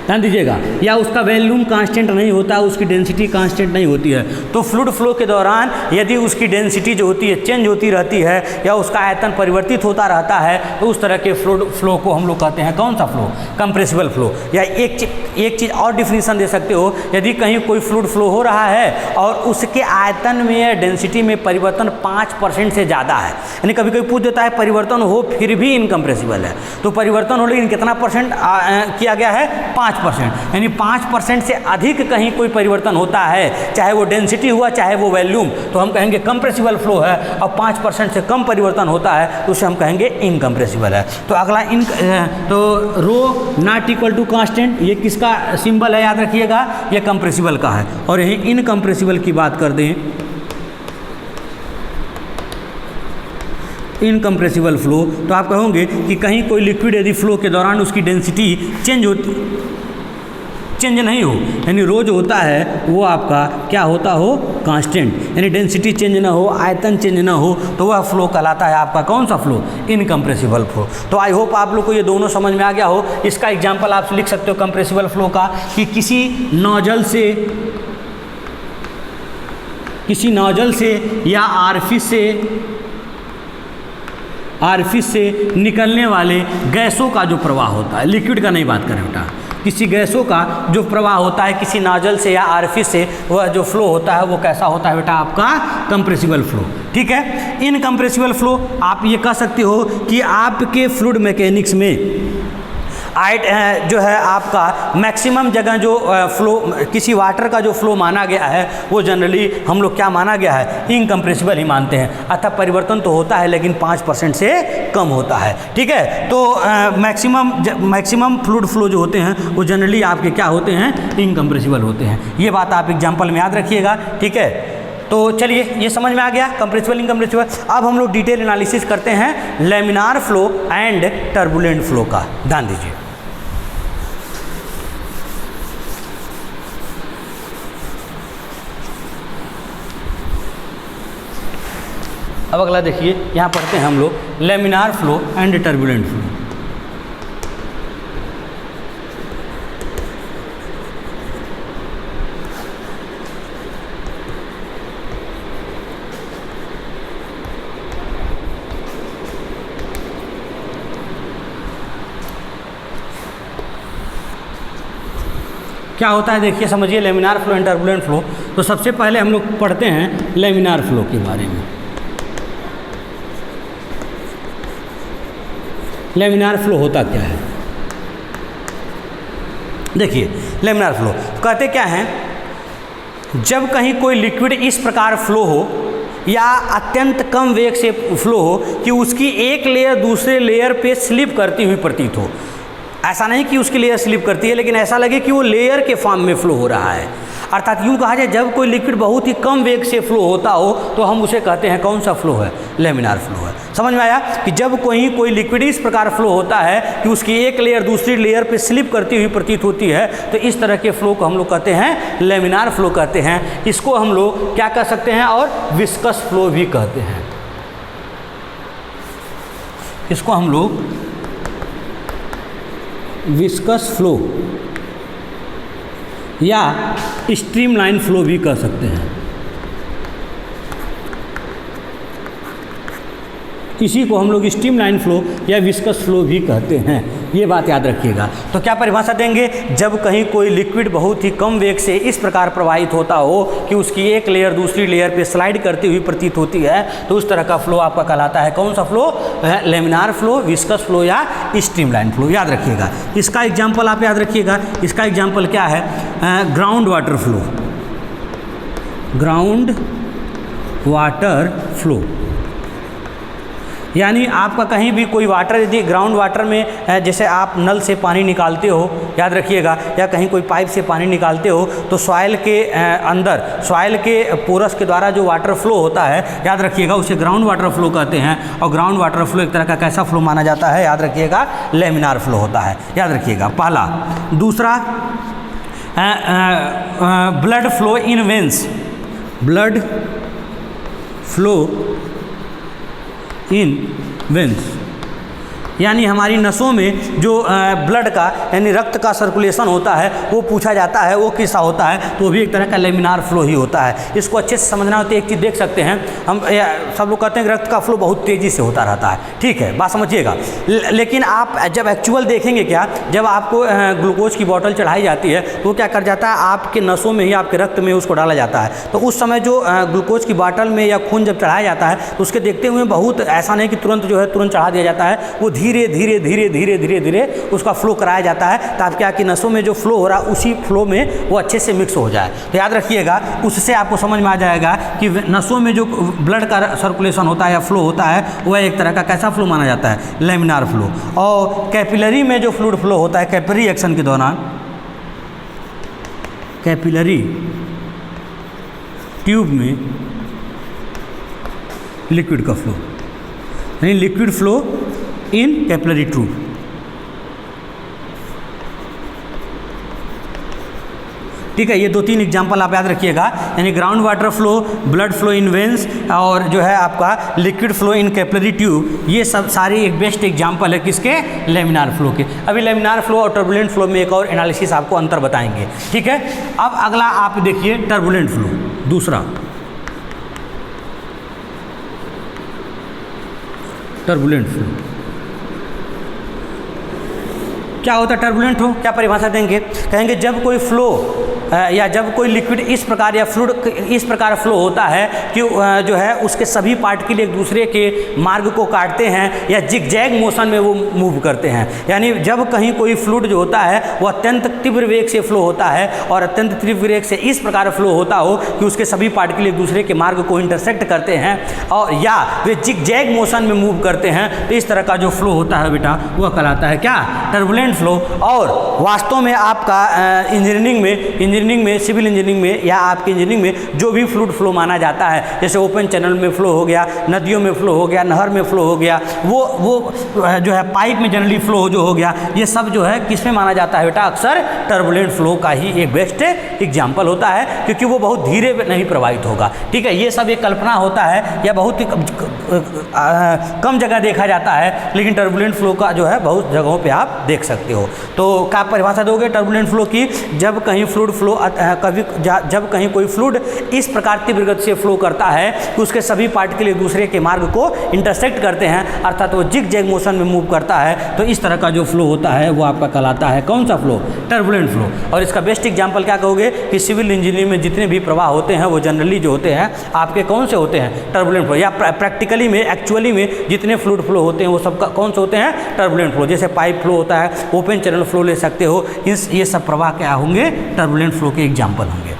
ध्यान दीजिएगा, या उसका वॉल्यूम कांस्टेंट नहीं होता, उसकी डेंसिटी कांस्टेंट नहीं होती है। तो फ्लूइड फ्लो के दौरान यदि उसकी डेंसिटी जो होती है चेंज होती रहती है, या उसका आयतन परिवर्तित होता रहता है, तो उस तरह के फ्लूइड फ्लो को हम लोग कहते हैं कौन सा फ्लो, कंप्रेसिबल फ्लो। या एक चीज़ और डिफिनीशन दे सकते हो, यदि कहीं कोई फ्लूइड फ्लो हो रहा है और उसके आयतन में या डेंसिटी में परिवर्तन 5% से ज़्यादा है, यानी कभी कभी पूछ देता है परिवर्तन हो फिर भी इनकम्प्रेसिबल है, तो परिवर्तन हो लेकिन कितना परसेंट किया गया है, 5%, यानी 5% से अधिक कहीं कोई परिवर्तन होता है, चाहे वो डेंसिटी हुआ चाहे वो वॉल्यूम, तो हम कहेंगे कंप्रेसिबल फ्लो है। और 5% से कम परिवर्तन होता है तो उसे हम कहेंगे इनकम्प्रेसिबल है। तो अगला तो रो नॉट इक्वल टू कांस्टेंट, ये किसका सिंबल है याद रखिएगा, ये कंप्रेसिबल का है। और यही इनकम्प्रेसिबल की बात कर दें, इनकम्प्रेसिबल फ्लो, तो आप कहोगे कि कहीं कोई लिक्विड यदि फ्लो के दौरान उसकी डेंसिटी चेंज नहीं हो, यानी रो जो होता है वो आपका क्या होता हो, कांस्टेंट, यानी डेंसिटी चेंज ना हो, आयतन चेंज ना हो, तो वह फ्लो कहलाता है आपका कौन सा फ्लो, इनकम्प्रेसिबल फ्लो। तो आई होप आप लोग को ये दोनों समझ में आ गया हो। इसका एग्जांपल आप लिख सकते हो कंप्रेसिबल फ्लो का, कि किसी नोजल से या आरफिस से निकलने वाले गैसों का जो प्रवाह होता है, लिक्विड का नहीं बात करें बेटा, किसी गैसों का जो प्रवाह होता है किसी नोजल से या आरफिस से, वह जो फ्लो होता है वो कैसा होता है बेटा, आपका कंप्रेसिबल फ्लो। ठीक है, इनकम्प्रेसिबल फ्लो आप ये कह सकते हो कि आपके फ्लूइड मैकेनिक्स में जो है आपका मैक्सिमम जगह जो फ्लो किसी वाटर का जो फ्लो माना गया है वो जनरली हम लोग क्या माना गया है, इनकम्प्रेसिबल ही मानते हैं। अतः परिवर्तन तो होता है लेकिन 5% से कम होता है। ठीक है, तो मैक्सिमम फ्लूइड फ्लो जो होते हैं वो जनरली आपके क्या होते हैं, इनकम्प्रेसिबल होते हैं। ये बात आप एग्जाम्पल में याद रखिएगा। ठीक है, तो चलिए ये समझ में आ गया कंप्रेसिबल इनकम्प्रेसिबल। अब हम लोग डिटेल एनालिसिस करते हैं laminar flow and turbulent flow का। ध्यान दीजिए, अब अगला देखिए, यहाँ पढ़ते हैं हम लोग laminar flow and turbulent flow. क्या होता है देखिए, समझिए laminar flow and turbulent flow. तो सबसे पहले हम लोग पढ़ते हैं लेमिनार फ्लो के बारे में। लेमिनार फ्लो होता क्या है, देखिए लेमिनार फ्लो कहते क्या हैं, जब कहीं कोई लिक्विड इस प्रकार फ्लो हो या अत्यंत कम वेग से फ्लो हो कि उसकी एक लेयर दूसरे लेयर पे स्लिप करती हुई प्रतीत हो। ऐसा नहीं कि उसकी लेयर स्लिप करती है, लेकिन ऐसा लगे कि वो लेयर के फॉर्म में फ्लो हो रहा है। अर्थात यूँ कहा जाए, जब कोई लिक्विड बहुत ही कम वेग से फ्लो होता हो तो हम उसे कहते हैं कौन सा फ्लो है, लेमिनार फ्लो है। समझ में आया कि जब कोई लिक्विड इस प्रकार फ्लो होता है कि उसकी एक लेयर दूसरी लेयर पे स्लिप करती हुई प्रतीत होती है, तो इस तरह के फ्लो को हम लोग कहते हैं लेमिनार फ्लो कहते हैं। इसको हम लोग क्या कह सकते हैं, और विस्कस फ्लो भी कहते हैं। इसको हम लोग विस्कस फ्लो या स्ट्रीमलाइन फ्लो भी कह सकते हैं। इसी को हम लोग स्ट्रीमलाइन फ्लो या विस्कस फ्लो भी कहते हैं। ये बात याद रखिएगा। तो क्या परिभाषा देंगे, जब कहीं कोई लिक्विड बहुत ही कम वेग से इस प्रकार प्रवाहित होता हो कि उसकी एक लेयर दूसरी लेयर पे स्लाइड करती हुई प्रतीत होती है, तो उस तरह का फ्लो आपका कहलाता है कौन सा flow, laminar flow, viscous flow या स्ट्रीमलाइन फ्लो। याद रखिएगा। इसका एग्जाम्पल आप याद रखिएगा। इसका एग्जाम्पल क्या है, ground water flow. Ground water flow यानी आपका कहीं भी कोई वाटर, यदि ग्राउंड वाटर में जैसे आप नल से पानी निकालते हो, याद रखिएगा, या कहीं कोई पाइप से पानी निकालते हो, तो सॉइल के अंदर, सॉइल के पोरस के द्वारा जो वाटर फ्लो होता है, याद रखिएगा, उसे ग्राउंड वाटर फ्लो कहते हैं। और ग्राउंड वाटर फ्लो एक तरह का कैसा फ्लो माना जाता है, याद रखिएगा, लेमिनार फ्लो होता है। याद रखिएगा पहला। दूसरा, blood flow in veins. Blood flow in veins यानी हमारी नसों में जो ब्लड का यानी रक्त का सर्कुलेशन होता है वो पूछा जाता है, वो किसा होता है, तो वो भी एक तरह का लेमिनार फ्लो ही होता है। इसको अच्छे से समझना होता है। एक चीज़ देख सकते हैं हम, सब लोग कहते हैं कि रक्त का फ्लो बहुत तेज़ी से होता रहता है, ठीक है, बात समझिएगा। लेकिन आप जब एक्चुअल देखेंगे, क्या जब आपको ग्लूकोज की बोतल चढ़ाई जाती है तो क्या कर जाता है, आपके नसों में ही, आपके रक्त में उसको डाला जाता है। तो उस समय जो ग्लूकोज की बोतल में या खून जब चढ़ाया जाता है तो उसके देखते हुए बहुत ऐसा नहीं कि तुरंत जो है तुरंत चढ़ा दिया जाता है, वो धीरे धीरे धीरे धीरे धीरे धीरे उसका फ्लो कराया जाता है, ताकि क्या कि नसों में जो फ्लो हो रहा है उसी फ्लो में वो अच्छे से मिक्स हो जाए। तो याद रखिएगा, उससे आपको समझ में आ जाएगा कि नसों में जो ब्लड का सर्कुलेशन होता है या फ्लो होता है वह एक तरह का कैसा फ्लो माना जाता है, लेमिनार फ्लो। और कैपिलरी में जो फ्लूइड फ्लो होता है, कैपिलरी एक्शन के दौरान, कैपिलरी ट्यूब में लिक्विड का फ्लो, यानी liquid flow in capillary tube. ठीक है, ये 2-3 एग्जाम्पल आप याद रखिएगा, यानी ground water flow, blood flow in veins, और जो है आपका liquid flow in capillary tube. ये सब सारे एक बेस्ट एग्जाम्पल है किसके, लेमिनार फ्लो के। अभी लेमिनार फ्लो और टर्बुलेंट फ्लो में एक और एनालिसिस आपको अंतर बताएंगे, ठीक है। अब अगला आप देखिए टर्बुलेंट फ्लो, दूसरा टर्बुलेंट फ्लो। क्या होता है टर्बुलेंट हो, क्या परिभाषा देंगे? कहेंगे जब कोई फ्लो या जब कोई लिक्विड इस प्रकार या फ्लूइड इस प्रकार फ्लो होता है कि जो है उसके सभी पार्टिकल एक दूसरे के मार्ग को काटते हैं या जिगजैग मोशन में वो मूव करते हैं। यानी जब कहीं कोई फ्लूइड जो होता है वो अत्यंत तीव्र वेग से फ्लो होता है और अत्यंत तीव्र वेग से इस प्रकार फ्लो होता हो कि उसके सभी पार्टिकल एक दूसरे के मार्ग को इंटरसेक्ट करते हैं और या वे जिगजैग मोशन में मूव करते हैं, तो इस तरह का जो फ्लो होता है बेटा वह कहलाता है क्या? Turbulent flow. और वास्तव में आपका इंजीनियरिंग में सिविल इंजीनियरिंग में या आपकी इंजीनियरिंग में जो भी फ्लूइड फ्लो माना जाता है, जैसे ओपन चैनल में फ्लो हो गया, नदियों में फ्लो हो गया, नहर में फ्लो हो गया, वो जो है पाइप में जनरली फ्लो जो हो गया, ये सब जो है किस में माना जाता है बेटा? अक्सर टर्बुलेंट फ्लो का ही एक बेस्ट एग्जाम्पल होता है, क्योंकि वो बहुत धीरे नहीं प्रवाहित होगा। ठीक है, ये सब एक कल्पना होता है या बहुत ही कम जगह देखा जाता है, लेकिन टर्बुलेंट फ्लो का जो है बहुत जगहों पे आप देख सकते हो। तो क्या परिभाषा दोगे टर्बुलेंट फ्लो की? जब कहीं फ्लूइड फ्लो जब कहीं कोई फ्लूइड इस प्रकार तीव्र गति से फ्लो करता है कि उसके सभी पार्टिकल एक दूसरे के मार्ग को इंटरसेक्ट करते हैं, अर्थात वो जिगजैग मोशन में मूव करता है, तो इस तरह का जो फ्लो होता है वो आपका कहलाता है कौन सा फ्लो? Turbulent flow. और इसका बेस्ट एग्जांपल क्या कहोगे कि सिविल इंजीनियरिंग में जितने भी प्रवाह होते हैं वो जनरली जो होते हैं आपके कौन से होते हैं? Turbulent flow. या प्रैक्टिकली में एक्चुअली में जितने फ्लूइड फ्लो होते हैं वो सब कौन से होते हैं? Turbulent flow. जैसे पाइप फ्लो होता है, ओपन चैनल फ्लो ले सकते हो, ये सब प्रवाह क्या होंगे? टर्बुलेंट फ्लो के एग्जाम्पल होंगे।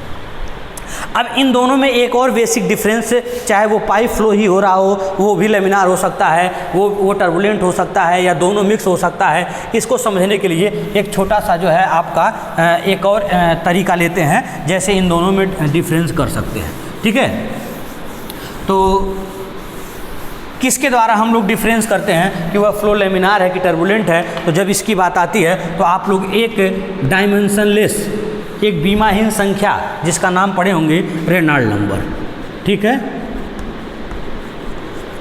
अब इन दोनों में एक और बेसिक डिफरेंस, चाहे वो पाइप फ्लो ही हो रहा हो, वो भी लेमिनार हो सकता है, वो टर्बुलेंट हो सकता है, या दोनों मिक्स हो सकता है। इसको समझने के लिए एक छोटा सा जो है आपका एक और तरीका लेते हैं, जैसे इन दोनों में डिफरेंस कर सकते हैं। ठीक है, तो किसके द्वारा हम लोग डिफरेंस करते हैं कि वह फ्लो लेमिनार है कि टर्बुलेंट है? तो जब इसकी बात आती है तो आप लोग एक डायमेंशनलेस, एक बीमाहीन संख्या जिसका नाम पढ़े होंगे रेनॉल्ड नंबर। ठीक है,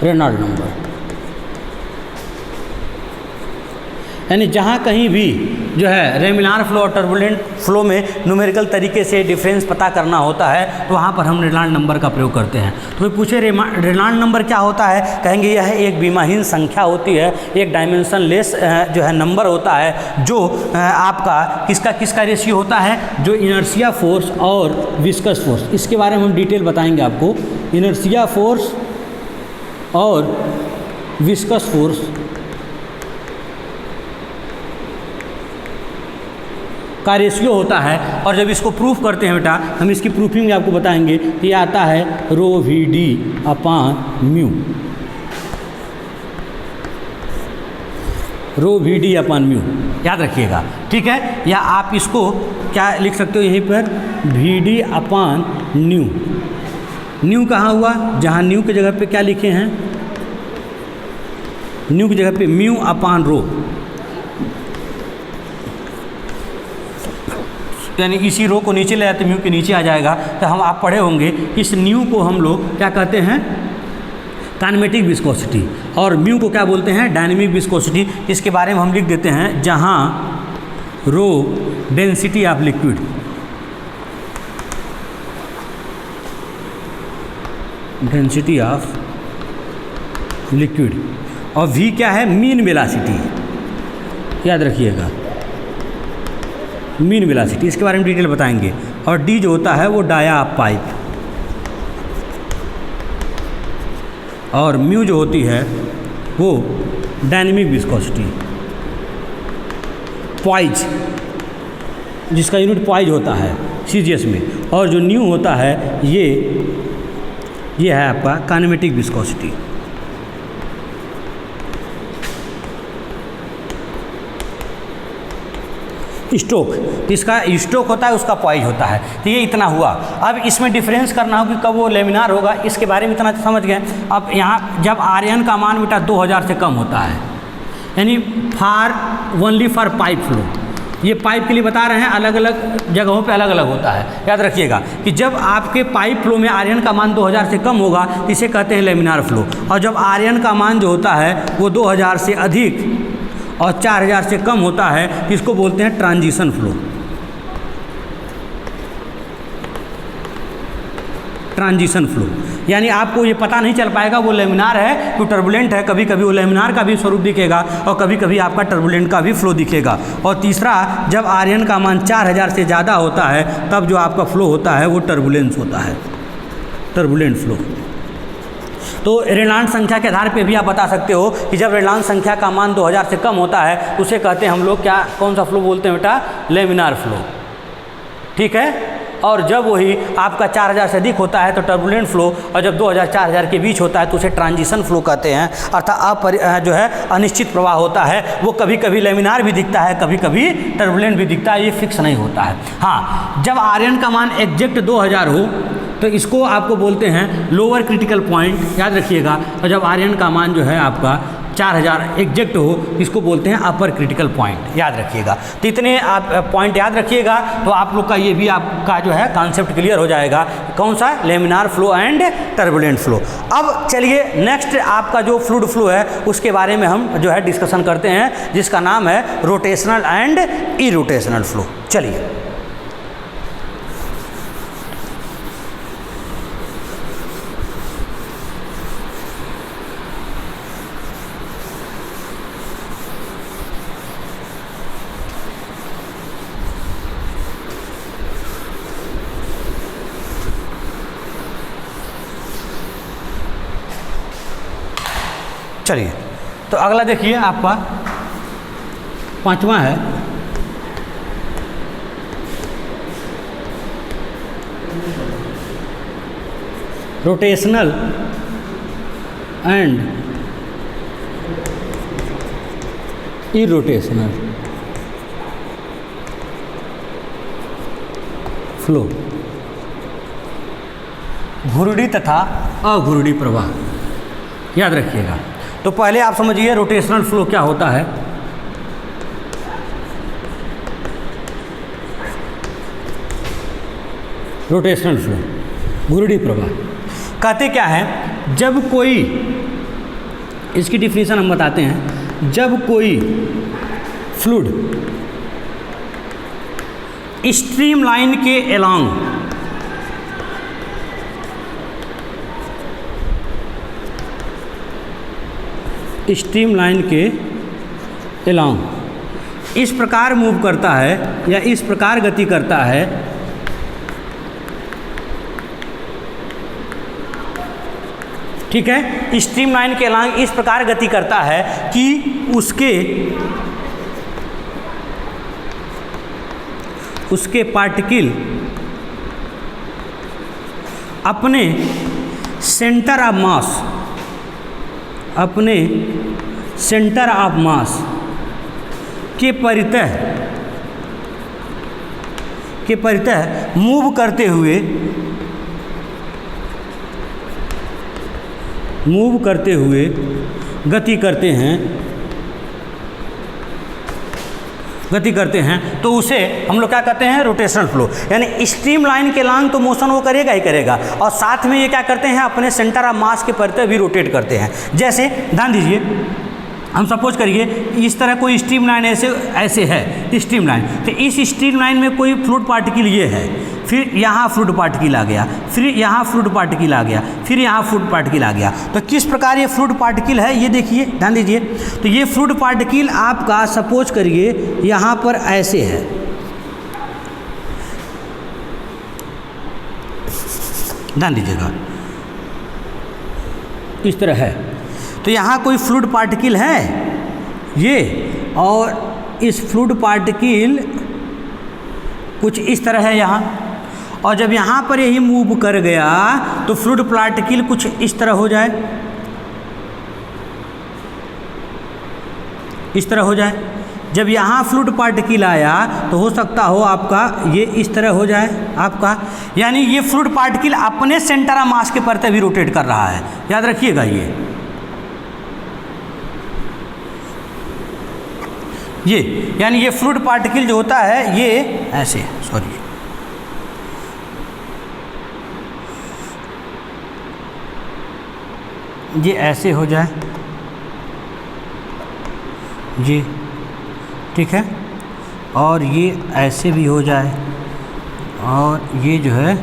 रेनॉल्ड नंबर, यानी जहाँ कहीं भी जो है लेमिनार फ्लो और टर्बुलेंट फ्लो में न्यूमेरिकल तरीके से डिफरेंस पता करना होता है तो वहाँ पर हम रेनॉल्ड नंबर का प्रयोग करते हैं। तो पूछे रेनॉल्ड नंबर क्या होता है? कहेंगे यह एक बीमाहीन संख्या होती है, एक डायमेंशनलेस जो है नंबर होता है, जो आपका किसका रेशियो होता है? जो इनर्शिया फोर्स और विस्कस फोर्स, इसके बारे में हम डिटेल बताएंगे आपको। इनर्शिया फोर्स और विस्कस फोर्स का रेशियो होता है, और जब इसको प्रूफ करते हैं बेटा, हम इसकी प्रूफिंग में आपको बताएंगे कि ये आता है rho V D upon mu, rho V D upon mu, याद रखिएगा। ठीक है, या आप इसको क्या लिख सकते हो यहीं पर? V D upon nu. Nu कहाँ हुआ? जहाँ न्यू की जगह पे क्या लिखे हैं? न्यू की जगह पे म्यू अपान रो, यानी इसी रो को नीचे ले आते म्यू के नीचे आ जाएगा। तो हम आप पढ़े होंगे इस न्यू को हम लोग क्या कहते हैं? काइनेमेटिक विस्कोसिटी, और म्यू को क्या बोलते हैं? Dynamic viscosity. इसके बारे में हम लिख देते हैं, जहाँ rho density of liquid, density of liquid, और वी क्या है? मीन वेलोसिटी, याद रखिएगा, मीन वेलोसिटी। इसके बारे में डिटेल बताएंगे। और डी जो होता है वो डाया ऑफ पाइप, और म्यू जो होती है वो डायनेमिक विस्कोसिटी, पॉइज, जिसका यूनिट पॉइज होता है सीजीएस में, और जो न्यू होता है ये है आपका काइनेमेटिक विस्कोसिटी। स्ट्रोक, इसका स्ट्रोक होता है, उसका पॉइज होता है। तो ये इतना हुआ। अब इसमें डिफरेंस करना हो कि कब वो लेमिनार होगा, इसके बारे में इतना समझ गए। अब यहाँ जब आर्यन का मान बेटा 2000 से कम होता है, यानी ओनली फॉर पाइप फ्लो, ये पाइप के लिए बता रहे हैं, अलग अलग जगहों पे अलग अलग होता है। याद रखिएगा कि जब आपके पाइप फ्लो में आर्यन का मान 2000 से कम होगा तो इसे कहते हैं लेमिनार फ्लो, और जब आर्यन का मान जो होता है वो 2000 से अधिक और 4000 से कम होता है, इसको बोलते हैं ट्रांजिशन फ्लो। ट्रांजिशन फ्लो, यानी आपको ये पता नहीं चल पाएगा वो लेमिनार है कि टर्बुलेंट है, कभी कभी वो लेमिनार का भी स्वरूप दिखेगा और कभी कभी आपका टर्बुलेंट का भी फ्लो दिखेगा। और तीसरा, जब आर्यन का मान 4000 से ज़्यादा होता है तब जो आपका फ्लो होता है वो टर्बुलेंस होता है, टर्बुलेंट फ्लो। तो रेनॉल्ड्स संख्या के आधार पे भी आप बता सकते हो कि जब रेनॉल्ड्स संख्या का मान 2000 से कम होता है उसे कहते हैं हम लोग क्या, कौन सा फ्लो बोलते हैं बेटा, लेमिनार फ्लो, ठीक है। और जब वही आपका 4000 से अधिक होता है तो टर्बुलेंट फ्लो, और जब 2000-4000 के बीच होता है तो उसे ट्रांजिशन फ्लो कहते हैं, अर्थात जो है अनिश्चित प्रवाह होता है। वो कभी कभी लेमिनार भी दिखता है, कभी कभी टर्बुलेंट भी दिखता है, ये फिक्स नहीं होता है। हाँ, जब आर्यन का मान एग्जैक्ट 2000 हो तो इसको आपको बोलते हैं लोअर क्रिटिकल पॉइंट, याद रखिएगा। और जब आर्यन का मान जो है आपका 4000 एग्जैक्ट हो इसको बोलते हैं अपर क्रिटिकल पॉइंट, याद रखिएगा। तो इतने आप पॉइंट याद रखिएगा तो आप लोग का ये भी आपका जो है कॉन्सेप्ट क्लियर हो जाएगा, कौन सा, laminar flow and turbulent flow. अब चलिए नेक्स्ट आपका जो फ्लूइड फ्लो है उसके बारे में हम जो है डिस्कशन करते हैं, जिसका नाम है रोटेशनल एंड इरोटेशनल फ्लो। चलिए चलिए तो अगला देखिए आपका 5वां है रोटेशनल एंड इरोटेशनल फ्लो, घुर्डी तथा अघुर्डी प्रवाह, याद रखिएगा। तो पहले आप समझिए रोटेशनल फ्लो क्या होता है। रोटेशनल फ्लो, घुर्डी प्रवाह कहते क्या है, जब कोई, इसकी डिफिनीशन हम बताते हैं, जब कोई फ्लूइड स्ट्रीम लाइन के अलोंग स्ट्रीम लाइन के अलोंग इस प्रकार मूव करता है या इस प्रकार गति करता है ठीक है, स्ट्रीम लाइन के अलोंग इस प्रकार गति करता है कि उसके पार्टिकल अपने सेंटर ऑफ मास के परितः मूव करते हुए गति करते हैं तो उसे हम लोग क्या कहते हैं, रोटेशनल फ्लो। यानी स्ट्रीम लाइन के लॉन्ग तो मोशन वो करेगा ही करेगा और साथ में ये क्या करते हैं, अपने सेंटर ऑफ मास के परितः भी रोटेट करते हैं। जैसे ध्यान दीजिए, हम सपोज करिए इस तरह कोई स्ट्रीम लाइन ऐसे है स्ट्रीम लाइन, तो इस स्ट्रीम लाइन में कोई फ्लूइड पार्टिकल ये है, फिर यहाँ फ्लूइड पार्टिकल आ गया, फिर यहाँ फ्लूइड पार्टिकल आ गया, फिर यहाँ फ्लूइड पार्टिकल आ गया। तो किस प्रकार ये फ्लूइड पार्टिकल है ये देखिए, ध्यान दीजिए। तो ये फ्लूइड पार्टिकल आपका सपोज करिए यहाँ पर ऐसे है, ध्यान दीजिएगा, इस तरह है। तो यहाँ कोई फ्लूइड पार्टिकल है ये, और इस फ्लूइड पार्टिकल कुछ इस तरह है यहाँ, और जब यहाँ पर यही मूव कर गया तो फ्लूइड पार्टिकल कुछ इस तरह हो जाए, इस तरह हो जाए। जब यहाँ फ्लूइड पार्टिकल आया तो हो सकता हो आपका ये इस तरह हो जाए आपका, यानी ये फ्लूइड पार्टिकल अपने सेंटर ऑफ मास के परितः भी रोटेट कर रहा है, याद रखिएगा। ये यानी ये फ्लूइड पार्टिकल जो होता है ये ऐसे, सॉरी ये ऐसे हो जाए जी, ठीक है, और ये ऐसे भी हो जाए, और ये जो है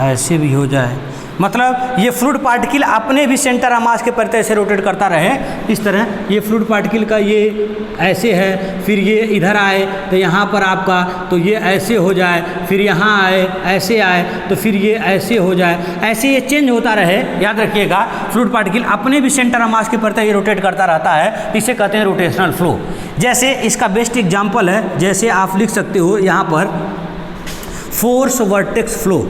ऐसे भी हो जाए, मतलब ये फ्लूइड पार्टिकल अपने भी सेंटर ऑफ मास के प्रति ऐसे रोटेट करता रहे। इस तरह ये फ्लूइड पार्टिकल का ये ऐसे है, फिर ये इधर आए तो यहाँ पर आपका तो ये ऐसे हो जाए, फिर यहाँ आए ऐसे आए तो फिर ये ऐसे हो जाए, ऐसे ये चेंज होता रहे। याद रखिएगा फ्लूइड पार्टिकल अपने भी सेंटर ऑफ मास के प्रति ये रोटेट करता रहता है, इसे कहते हैं रोटेशनल फ्लो। जैसे इसका बेस्ट एग्जाम्पल है, जैसे आप लिख सकते हो यहाँ पर फोर्स वर्टेक्स फ्लो,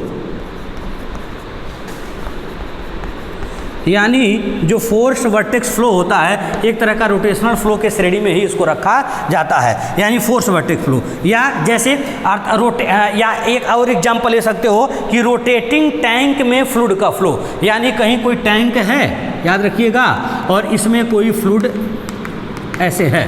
यानी जो फोर्स वर्टेक्स फ्लो होता है एक तरह का रोटेशनल फ्लो के श्रेणी में ही इसको रखा जाता है, यानी फोर्स वर्टेक्स फ्लो। या जैसे या एक और एग्जांपल ले सकते हो कि रोटेटिंग टैंक में फ्लूइड का फ्लो, यानी कहीं कोई टैंक है, याद रखिएगा, और इसमें कोई फ्लूइड ऐसे है,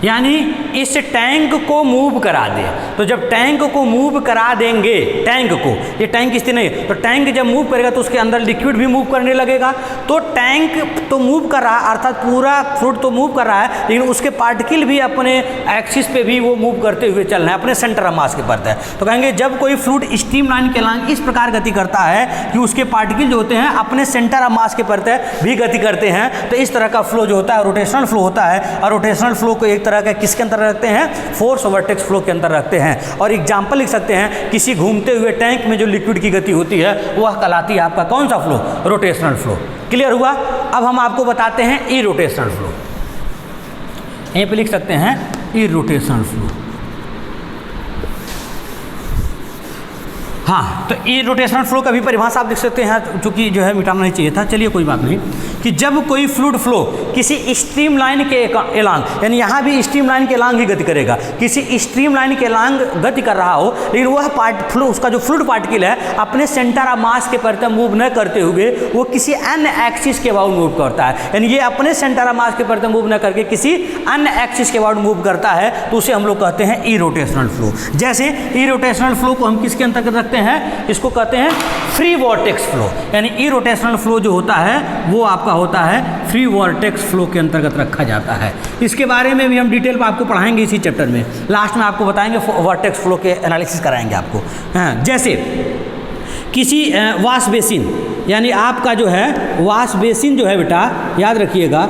यानी इस टैंक को मूव करा दे। तो जब टैंक को मूव करा देंगे, टैंक को, ये टैंक स्थिर नहीं है, तो टैंक जब मूव करेगा तो उसके अंदर लिक्विड भी मूव करने लगेगा। तो टैंक तो मूव कर रहा है, अर्थात पूरा फ्लूइड तो मूव कर रहा है, लेकिन उसके पार्टिकल भी अपने एक्सिस पे भी वो मूव करते हुए चल रहे हैं, अपने सेंटर ऑफ मास के प्रति है। तो कहेंगे जब कोई फ्लूइड स्ट्रीमलाइन के अलॉन्ग इस प्रकार गति करता है कि उसके पार्टिकल जो होते हैं अपने सेंटर ऑफ मास के प्रति भी गति करते हैं, तो इस तरह का फ्लो जो होता है रोटेशनल फ्लो होता है। और रोटेशनल फ्लो को एक तरह का किसके अंदर रखते हैं? फोर्स वर्टेक्स फ्लो के अंदर रखते हैं। और एग्जांपल लिख सकते हैं, किसी घूमते हुए टैंक में जो लिक्विड की गति होती है वह कहलाती है आपका कौन सा फ्लो? Rotational flow. क्लियर हुआ? अब हम आपको बताते हैं इरोटेशनल फ्लो। यहीं पे लिख सकते हैं इरोटेशनल फ्लो। हाँ, तो इरोटेशनल फ्लो का भी परिभाषा आप लिख सकते हैं, चूँकि जो है मिटाना नहीं चाहिए था, चलिए कोई बात नहीं। कि जब कोई फ्लूइड फ्लो किसी स्ट्रीम लाइन के एलांग, यानी यहाँ भी स्ट्रीम लाइन के एलांग ही गति करेगा, किसी स्ट्रीम लाइन के एलांग गति कर रहा हो, लेकिन वह फ्लो उसका जो फ्लूइड पार्टिकल है अपने सेंटर ऑफ मास के प्रति मूव न करते हुए वो किसी अन्य एक्सिस के अबाउट मूव करता है, यानी ये अपने सेंटर ऑफ मास के प्रति मूव न करके किसी अन्य एक्सिस के अबाउट मूव करता है, तो उसे हम लोग कहते हैं इरोटेशनल फ्लो। जैसे इरोटेशनल फ्लो को हम किसके अंतर्गत रखते हैं? इसको कहते हैं फ्री वॉर्टेक्स फ्लो, यानी इरोटेशनल फ्लो जो होता है वो आपका होता है फ्री वॉर्टेक्स फ्लो के अंतर्गत रखा जाता है। इसके बारे में भी हम डिटेल में आपको पढ़ाएंगे इसी चैप्टर में, लास्ट में आपको बताएंगे वॉर्टेक्स फ्लो के एनालिसिस कराएंगे आपको। हाँ, जैसे किसी वाश बेसिन, यानी आपका जो है वाश बेसिन जो है बेटा, याद रखिएगा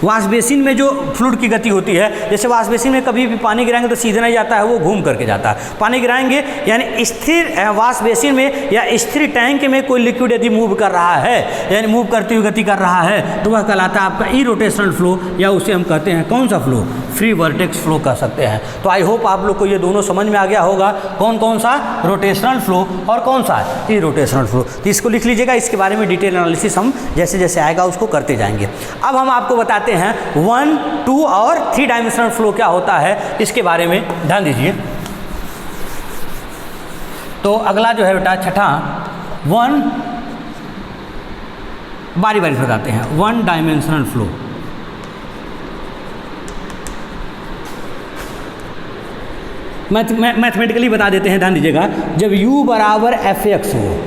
वाश बेसिन में जो फ्लूइड की गति होती है, जैसे वाश बेसिन में कभी भी पानी गिराएंगे तो सीधे नहीं जाता है, वो घूम करके जाता है। पानी गिराएंगे यानी स्थिर वाश बेसिन में या स्थिर टैंक में कोई लिक्विड यदि मूव कर रहा है, यानी मूव करते हुए गति कर रहा है, तो वह कहलाता है आपका इरोटेशनल फ्लो, या उसे हम कहते हैं कौन सा फ्लो? फ्री वर्टेक्स फ्लो कह सकते हैं। तो आई होप आप लोग को ये दोनों समझ में आ गया होगा, कौन कौन सा रोटेशनल फ्लो और कौन सा इरोटेशनल फ्लो। तो इसको लिख लीजिएगा, इसके बारे में डिटेल एनालिसिस हम जैसे जैसे आएगा उसको करते जाएंगे। अब हम आपको बताते हैं 1, 2 और 3 डायमेंशनल फ्लो क्या होता है, इसके बारे में ध्यान दीजिए। तो अगला जो है बेटा छठा 1, बारी बारी से बताते हैं। 1 डायमेंशनल फ्लो, मैथमेटिकली बता देते हैं, ध्यान दीजिएगा। जब u बराबर fx हो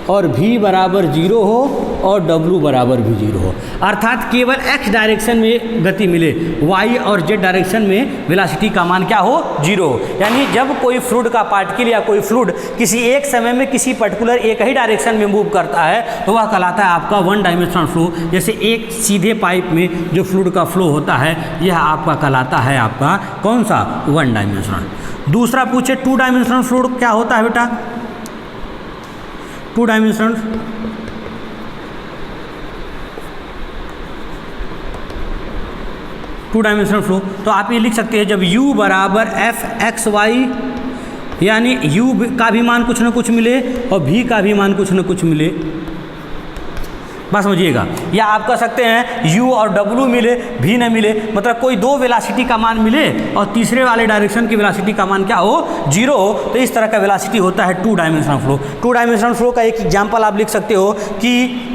और v बराबर 0 हो और w बराबर भी 0 हो, अर्थात केवल x डायरेक्शन में गति मिले, y और z डायरेक्शन में वेलोसिटी का मान क्या हो? 0 हो। यानी जब कोई फ्लूइड का पार्टिकल या कोई फ्लूइड किसी एक समय में किसी पर्टिकुलर एक ही डायरेक्शन में मूव करता है, तो वह कहलाता है आपका 1 डायमेंशनल फ्लो। जैसे एक सीधे पाइप में जो फ्लूइड का फ्लो होता है, यह आपका कहलाता है आपका कौन सा? 1 डायमेंशनल। दूसरा पूछे 2 डायमेंशनल फ्लूइड क्या होता है बेटा? 2 डायमेंशनल फ्लो, तो आप ये लिख सकते हैं जब u बराबर f(x,y), यानी u का भी मान कुछ न कुछ मिले और v का भी मान कुछ न कुछ मिले, बस समझिएगा। या आप कह सकते हैं u और w मिले, v न मिले, मतलब कोई दो वेलोसिटी का मान मिले और तीसरे वाले डायरेक्शन की वेलोसिटी का मान क्या हो? 0 हो, तो इस तरह का वेलोसिटी होता है 2 डायमेंशनल फ्लो। 2 डायमेंशनल फ्लो का एक एग्जांपल आप लिख सकते हो कि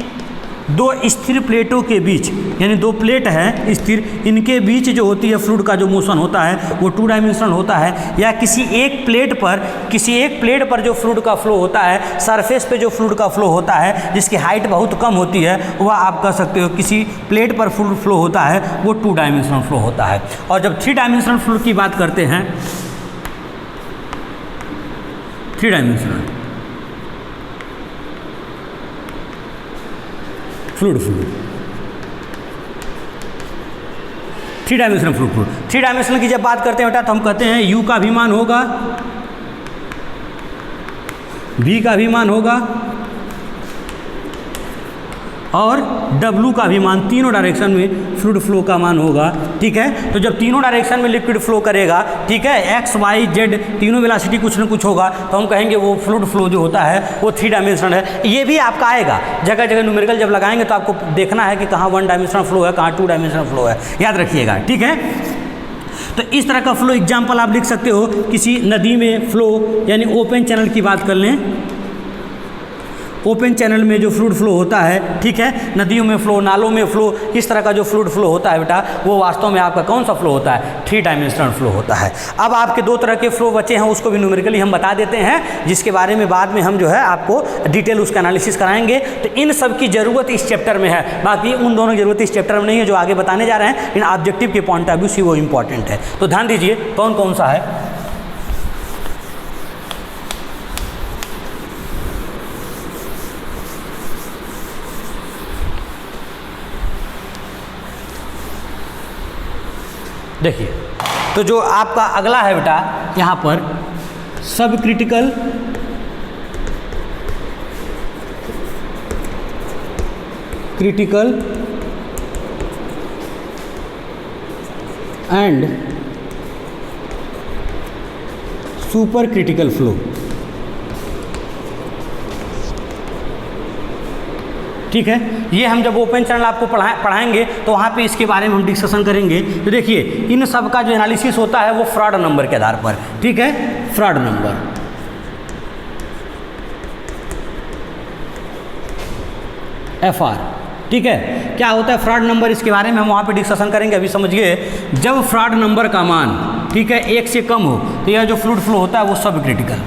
दो स्थिर प्लेटों के बीच, यानी दो प्लेट हैं स्थिर, इनके बीच जो होती है फ्लूइड का जो मोशन होता है वो 2 डायमेंशनल होता है। या किसी एक प्लेट पर जो फ्लूइड का फ्लो होता है, सरफेस पे जो फ्लूइड का फ्लो होता है जिसकी हाइट बहुत कम होती है, वह आप कह सकते हो किसी प्लेट पर फ्लूइड फ्लो होता है, वो 2 डायमेंशनल फ्लो होता है। और जब 3 डायमेंशनल फ्लो की बात करते हैं 3 dimensional fluid flow, 3 dimensional fluid flow. 3 dimensional की जब बात करते हैं बेटा तो हम कहते हैं U का भी मान होगा, V का भी मान होगा और W का भी मान, तीनों डायरेक्शन में फ्लूइड फ्लो का मान होगा। ठीक है, तो जब तीनों डायरेक्शन में लिक्विड फ्लो करेगा, ठीक है, एक्स वाई जेड तीनों वेलोसिटी कुछ ना कुछ होगा, तो हम कहेंगे वो फ्लूइड फ्लो जो होता है वो 3 डायमेंशनल है। ये भी आपका आएगा जगह जगह न्यूमेरिकल जब लगाएंगे तो आपको देखना है कि कहाँ 1 डायमेंशनल फ्लो है, कहाँ 2 डायमेंशनल फ्लो है, याद रखिएगा। ठीक है, तो इस तरह का फ्लो एग्जाम्पल आप लिख सकते हो। किसी नदी में फ्लो यानी ओपन चैनल की बात कर लें, ओपन चैनल में जो फ्लूइड फ्लो होता है, ठीक है, नदियों में फ्लो, नालों में फ्लो, इस तरह का जो फ्लूइड फ्लो होता है बेटा वो वास्तव में आपका कौन सा फ्लो होता है? 3 डायमेंशनल फ्लो होता है। अब आपके 2 तरह के फ्लो बचे हैं, उसको भी न्यूमेरिकली हम बता देते हैं, जिसके बारे में बाद में हम जो है आपको डिटेल उसका एनालिसिस कराएंगे। तो इन सब की ज़रूरत इस चैप्टर में है, बाकी उन दोनों की ज़रूरत इस चैप्टर में नहीं है जो आगे बताने जा रहे हैं। इन ऑब्जेक्टिव के पॉइंट ऑफ व्यू से वो इंपॉर्टेंट है, तो ध्यान दीजिए कौन कौन सा है। देखिए, तो जो आपका अगला है बेटा यहाँ पर सब critical and super critical flow. ठीक है, ये हम जब ओपन चैनल आपको पढ़ाएंगे तो वहाँ पे इसके बारे में हम डिस्कशन करेंगे। तो देखिए इन सब का जो एनालिसिस होता है वो फ्रॉड नंबर के आधार पर, ठीक है, फ्रॉड नंबर FR। ठीक है, क्या होता है फ्रॉड नंबर, इसके बारे में हम वहाँ पे डिस्कशन करेंगे। अभी समझिए, जब फ्रॉड नंबर का मान, ठीक है, 1 से कम हो तो यह जो फ्लूइड फ्लो होता है वो सब क्रिटिकल,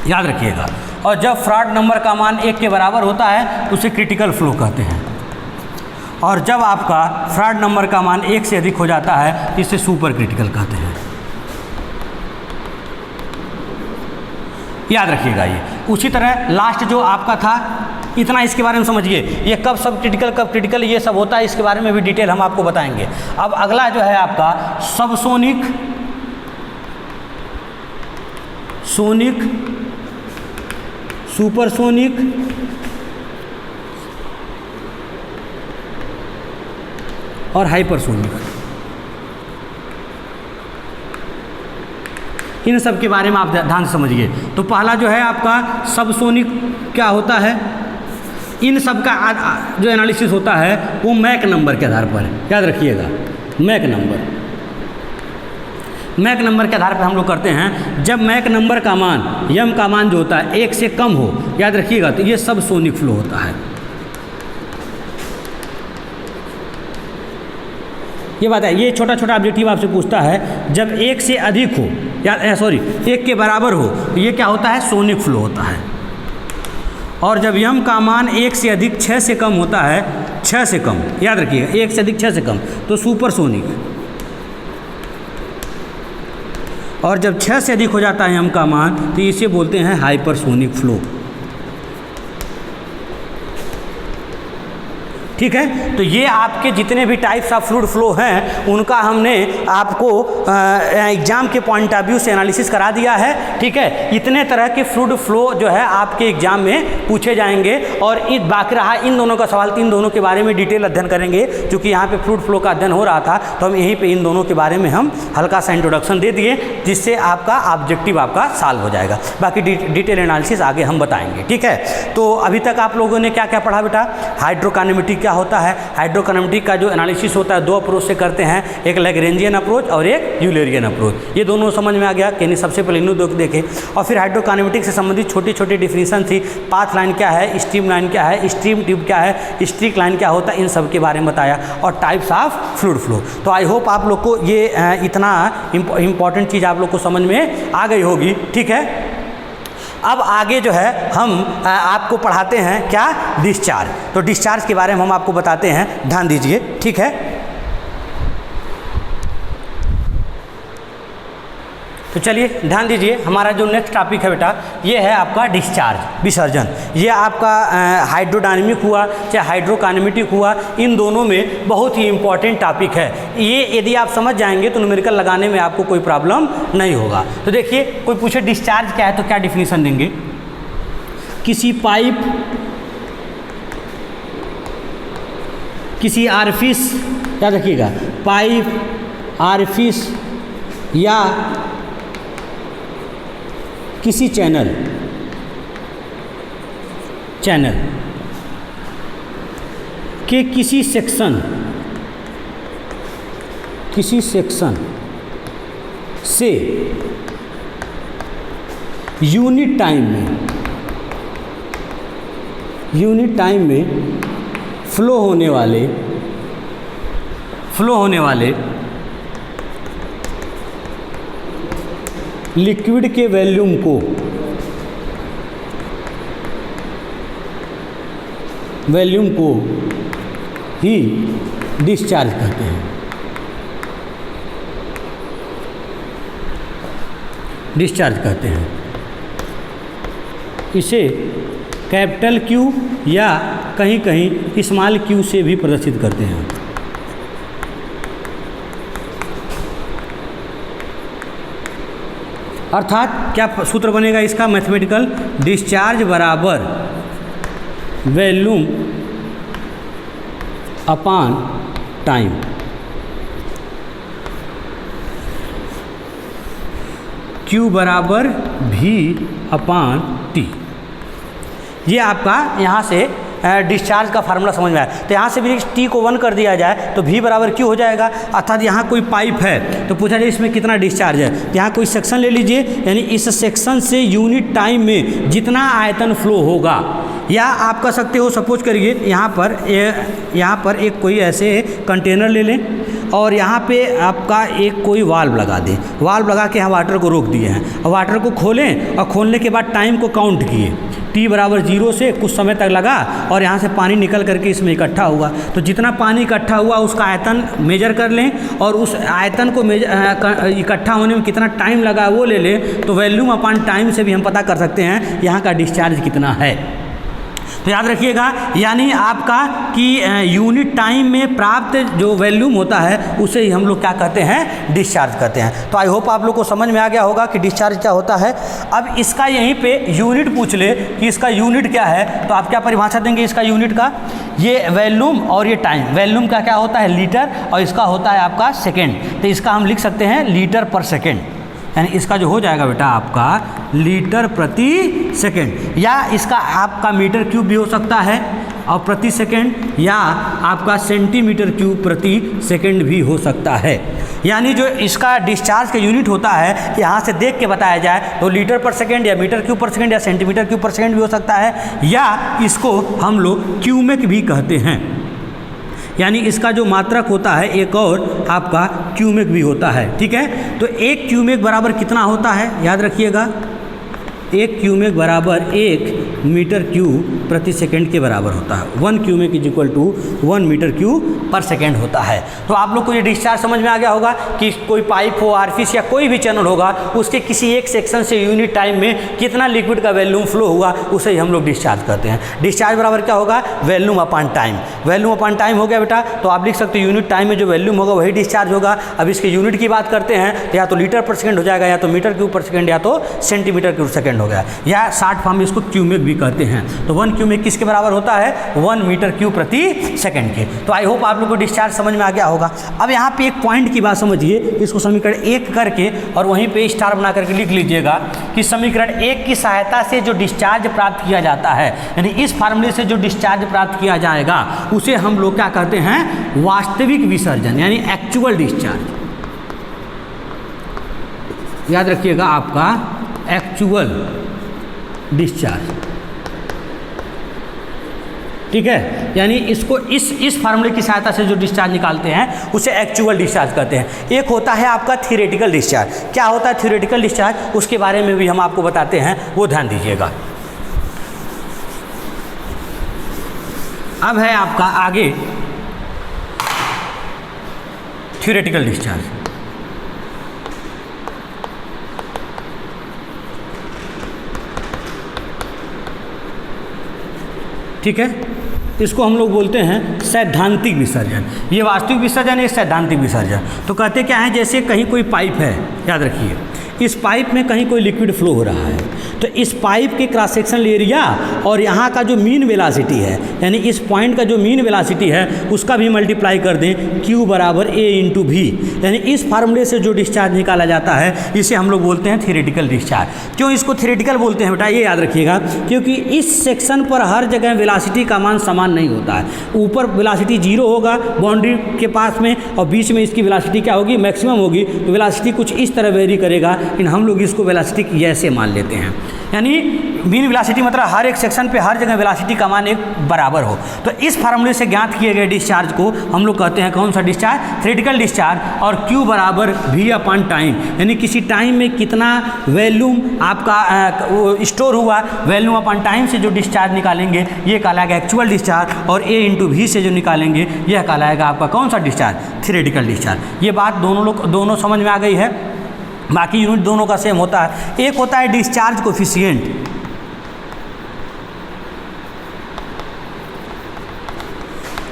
याद रखिएगा। और जब फ्रॉड नंबर का मान 1 के बराबर होता है तो उसे क्रिटिकल फ्लो कहते हैं। और जब आपका फ्रॉड नंबर का मान 1 से अधिक हो जाता है तो इसे सुपर क्रिटिकल कहते हैं, याद रखिएगा। ये उसी तरह लास्ट जो आपका था, इतना इसके बारे में समझिए, ये कब सब क्रिटिकल कब क्रिटिकल ये सब होता है, इसके बारे में भी डिटेल हम आपको बताएंगे। अब अगला जो है आपका सबसोनिक, सोनिक, सुपरसोनिक और हाइपरसोनिक, इन सब के बारे में आप ध्यान से समझिए। तो पहला जो है आपका सबसोनिक क्या होता है, इन सब का जो एनालिसिस होता है वो मैक नंबर के आधार पर है, याद रखिएगा। मैक नंबर के आधार पर हम लोग करते हैं। जब मैक नंबर का मान, यम का मान जो होता है 1 से कम हो, याद रखिएगा, तो ये सब सोनिक फ्लो होता है। ये बात है, ये छोटा छोटा ऑब्जेक्टिव आपसे पूछता है। जब 1 से अधिक हो, या 1 के बराबर हो, तो ये क्या होता है? सोनिक फ्लो होता है। और जब यम का मान 1 से अधिक 6 से कम होता है, 6 से कम, याद रखिएगा, 1 से अधिक 6 से कम, तो सुपरसोनिक। और जब 6 से अधिक हो जाता है यम का मान तो इसे बोलते हैं हाइपरसोनिक फ्लो। ठीक है, तो ये आपके जितने भी टाइप्स ऑफ फ्लूइड फ्लो हैं उनका हमने आपको एग्जाम के पॉइंट ऑफ व्यू से एनालिसिस करा दिया है। ठीक है, इतने तरह के फ्लूइड फ्लो जो है आपके एग्जाम में पूछे जाएंगे। और बाकी रहा इन दोनों का सवाल, इन दोनों के बारे में डिटेल अध्ययन करेंगे। क्योंकि यहाँ पे फ्लूइड फ्लो का अध्ययन हो रहा था तो हम यहीं पे इन दोनों के बारे में हम हल्का सा इंट्रोडक्शन दे दिए, जिससे आपका ऑब्जेक्टिव आपका सॉल्व हो जाएगा। बाकी डिटेल एनालिसिस आगे हम बताएंगे। ठीक है, तो अभी तक आप लोगों ने क्या क्या पढ़ा बेटा? हाइड्रोकाइनेमेटिक क्या होता है? हाइड्रोकाइनेमेटिक का जो एनालिसिस होता है 2 अप्रोच से करते हैं, एक लैग्रेंजियन अप्रोच और एक यूलरियन अप्रोच। ये दोनों समझ में आ गया कि नहीं? सबसे पहले इन दो देखें। और फिर हाइड्रोकाइनेमेटिक से संबंधित छोटी छोटी डिफिनीशन थी। पाथ लाइन क्या है, स्ट्रीम लाइन क्या है, स्ट्रीम ट्यूब क्या है, स्ट्रीक लाइन क्या होता है, इन सब के बारे में बताया। और टाइप्स ऑफ फ्लूइड फ्लो। तो आई होप आप लोग को ये इतना इंपॉर्टेंट चीज़ आप लोग को समझ में आ गई होगी। ठीक है, अब आगे जो है हम आपको पढ़ाते हैं क्या? डिस्चार्ज। तो डिस्चार्ज के बारे में हम आपको बताते हैं, ध्यान दीजिए। ठीक है, तो चलिए ध्यान दीजिए, हमारा जो नेक्स्ट टॉपिक है बेटा ये है आपका डिस्चार्ज, विसर्जन। ये आपका हाइड्रोडायनेमिक हुआ चाहे हाइड्रोकाइनेमेटिक हुआ, इन दोनों में बहुत ही इंपॉर्टेंट टॉपिक है। ये यदि आप समझ जाएंगे तो न्यूमेरिकल लगाने में आपको कोई प्रॉब्लम नहीं होगा। तो देखिए, कोई पूछे डिस्चार्ज क्या है तो क्या डिफिनीशन देंगे? किसी पाइप, किसी आरफिस, याद रखिएगा, पाइप, आरफिस या किसी चैनल के किसी सेक्शन से यूनिट टाइम में फ्लो होने वाले लिक्विड के वॉल्यूम को ही डिस्चार्ज कहते हैं। इसे कैपिटल क्यू या कहीं कहीं स्मॉल क्यू से भी प्रदर्शित करते हैं। अर्थात क्या सूत्र बनेगा इसका मैथमेटिकल? डिस्चार्ज बराबर वॉल्यूम अपॉन टाइम। Q बराबर V अपॉन T। ये आपका यहाँ से डिस्चार्ज का फार्मूला समझ में आया। तो यहाँ से भी T को 1 कर दिया जाए तो V बराबर Q हो जाएगा। अर्थात यहाँ कोई पाइप है तो पूछा जाए इसमें कितना डिस्चार्ज है, तो यहाँ कोई सेक्शन ले लीजिए, यानी इस सेक्शन से यूनिट टाइम में जितना आयतन फ्लो होगा, या आप कह सकते हो सपोज करिए यहाँ पर एक कोई ऐसे कंटेनर ले लें और यहाँ पे आपका एक कोई वाल्व लगा दें। वाल्व लगा के यहाँ वाटर को रोक दिए हैं और वाटर को खोलें और खोलने के बाद टाइम को काउंट किए। T बराबर 0 से कुछ समय तक लगा और यहाँ से पानी निकल करके इसमें इकट्ठा हुआ। तो जितना पानी इकट्ठा हुआ उसका आयतन मेजर कर लें और उस आयतन को इकट्ठा होने में कितना टाइम लगा वो ले लें। तो वॉल्यूम अपॉन टाइम से भी हम पता कर सकते हैं यहाँ का डिस्चार्ज कितना है। तो याद रखिएगा, यानी आपका कि यूनिट टाइम में प्राप्त जो वॉल्यूम होता है उसे ही हम लोग क्या कहते हैं? डिस्चार्ज कहते हैं। तो आई होप आप लोग को समझ में आ गया होगा कि डिस्चार्ज क्या होता है। अब इसका यहीं पे यूनिट पूछ ले कि इसका यूनिट क्या है, तो आप क्या परिभाषा देंगे इसका यूनिट का? ये वॉल्यूम और ये टाइम। वॉल्यूम का क्या होता है? लीटर, और इसका होता है आपका सेकेंड। तो इसका हम लिख सकते हैं लीटर पर सेकेंड, यानी इसका जो हो जाएगा बेटा आपका लीटर प्रति सेकेंड, या इसका आपका मीटर क्यूब भी हो सकता है और प्रति सेकेंड, या आपका सेंटीमीटर क्यूब प्रति सेकेंड भी हो सकता है। यानी जो इसका डिस्चार्ज का यूनिट होता है यहाँ से देख के बताया जाए तो लीटर पर सेकेंड या मीटर क्यूब पर सेकेंड या सेंटीमीटर क्यूब पर सेकेंड भी हो सकता है, या इसको हम लोग क्यूमेक भी कहते हैं। यानी इसका जो मात्रक होता है एक और आपका क्यूमेक भी होता है। ठीक है, तो एक क्यूमेक बराबर कितना होता है? याद रखिएगा, एक क्यूमेक बराबर 1 मीटर क्यूब प्रति सेकंड के बराबर होता है। 1 cumec is equal to 1 metre cube पर सेकंड होता है। तो आप लोग को ये डिस्चार्ज समझ में आ गया होगा कि कोई पाइप हो, आरफिस या कोई भी चैनल होगा, उसके किसी एक सेक्शन से यूनिट टाइम में कितना लिक्विड का वॉल्यूम फ्लो हुआ उसे ही हम लोग डिस्चार्ज करते हैं। डिस्चार्ज बराबर क्या होगा? Volume upon time. Volume upon time हो गया बेटा, तो आप लिख सकते हो यूनिट टाइम में जो वॉल्यूम होगा वही डिस्चार्ज होगा। अब इसके यूनिट की बात करते हैं तो या तो लीटर पर सेकंड हो जाएगा, या तो मीटर क्यूब पर सेकंड, या तो सेंटीमीटर क्यूब सेकंड हो गया, या शॉर्ट फॉर्म में इसको क्यूमेक भी कहते हैं। तो 1 क्यूमेक किसके बराबर होता है? 1 मीटर क्यूब प्रति सेकंड के। तो आई होप आप लोग को डिस्चार्ज समझ में आ गया होगा। अब यहाँ पे एक पॉइंट की बात समझिए, इसको समीकरण 1 करके और वहीं पे स्टार बना करके लिख लीजिएगा कि समीकरण 1 की सहायता से जो डिस्चार्ज प्राप्त किया जाता है, यानी इस फार्मूले से जो डिस्चार्ज प्राप्त किया जाएगा उसे हम लोग क्या कहते हैं? वास्तविक विसर्जन, यानी एक्चुअल डिस्चार्ज। याद रखिएगा आपका एक्चुअल डिस्चार्ज। ठीक है, यानी इसको इस फार्मूले की सहायता से जो डिस्चार्ज निकालते हैं उसे एक्चुअल डिस्चार्ज कहते हैं। एक होता है आपका थ्योरेटिकल डिस्चार्ज। क्या होता है थ्योरेटिकल डिस्चार्ज, उसके बारे में भी हम आपको बताते हैं, वो ध्यान दीजिएगा। अब है आपका आगे थ्योरेटिकल डिस्चार्ज। ठीक है। इसको हम लोग बोलते हैं सैद्धांतिक विसर्जन। ये वास्तविक विसर्जन है, सैद्धांतिक विसर्जन। तो कहते क्या है, जैसे कहीं कोई पाइप है, याद रखिए इस पाइप में कहीं कोई लिक्विड फ्लो हो रहा है, तो इस पाइप के क्रॉस सेक्शनल एरिया और यहाँ का जो मीन वेलासिटी है, यानी इस पॉइंट का जो मीन वेलासिटी है उसका भी मल्टीप्लाई कर दें, Q बराबर A इंटू V। यानी इस फार्मूले से जो डिस्चार्ज निकाला जाता है इसे हम लोग बोलते हैं थ्योरेटिकल डिस्चार्ज। क्यों इसको थ्योरेटिकल बोलते हैं बेटा, ये याद रखिएगा, क्योंकि इस सेक्शन पर हर जगह वेलासिटी का मान समान नहीं होता है। ऊपर वेलासिटी 0 होगा बाउंड्री के पास में, और बीच में इसकी वेलासिटी क्या होगी, मैक्सिमम होगी। तो वेलासिटी कुछ इस तरह वेरी करेगा, लेकिन हम लोग इसको वेलासिटी ऐसे मान लेते हैं। यानी मीन वेलासिटी मतलब हर एक सेक्शन पे हर जगह वेलासिटी का मान एक बराबर हो। तो इस फार्मूले से ज्ञात किए गए डिस्चार्ज को हम लोग कहते हैं कौन सा डिस्चार्ज, थ्योरेटिकल डिस्चार्ज। और Q बराबर V अपॉन टाइम, यानी किसी टाइम में कितना वॉल्यूम आपका वो स्टोर हुआ, वॉल्यूम अपॉन टाइम से जो डिस्चार्ज निकालेंगे ये कहलाएगा एक्चुअल डिस्चार्ज, और A इंटू V से जो निकालेंगे यह कहलाएगा आपका कौन सा डिस्चार्ज, थ्योरेटिकल डिस्चार्ज। ये बात दोनों समझ में आ गई है। बाकी यूनिट दोनों का सेम होता है। एक होता है डिस्चार्ज कोफिशिएंट,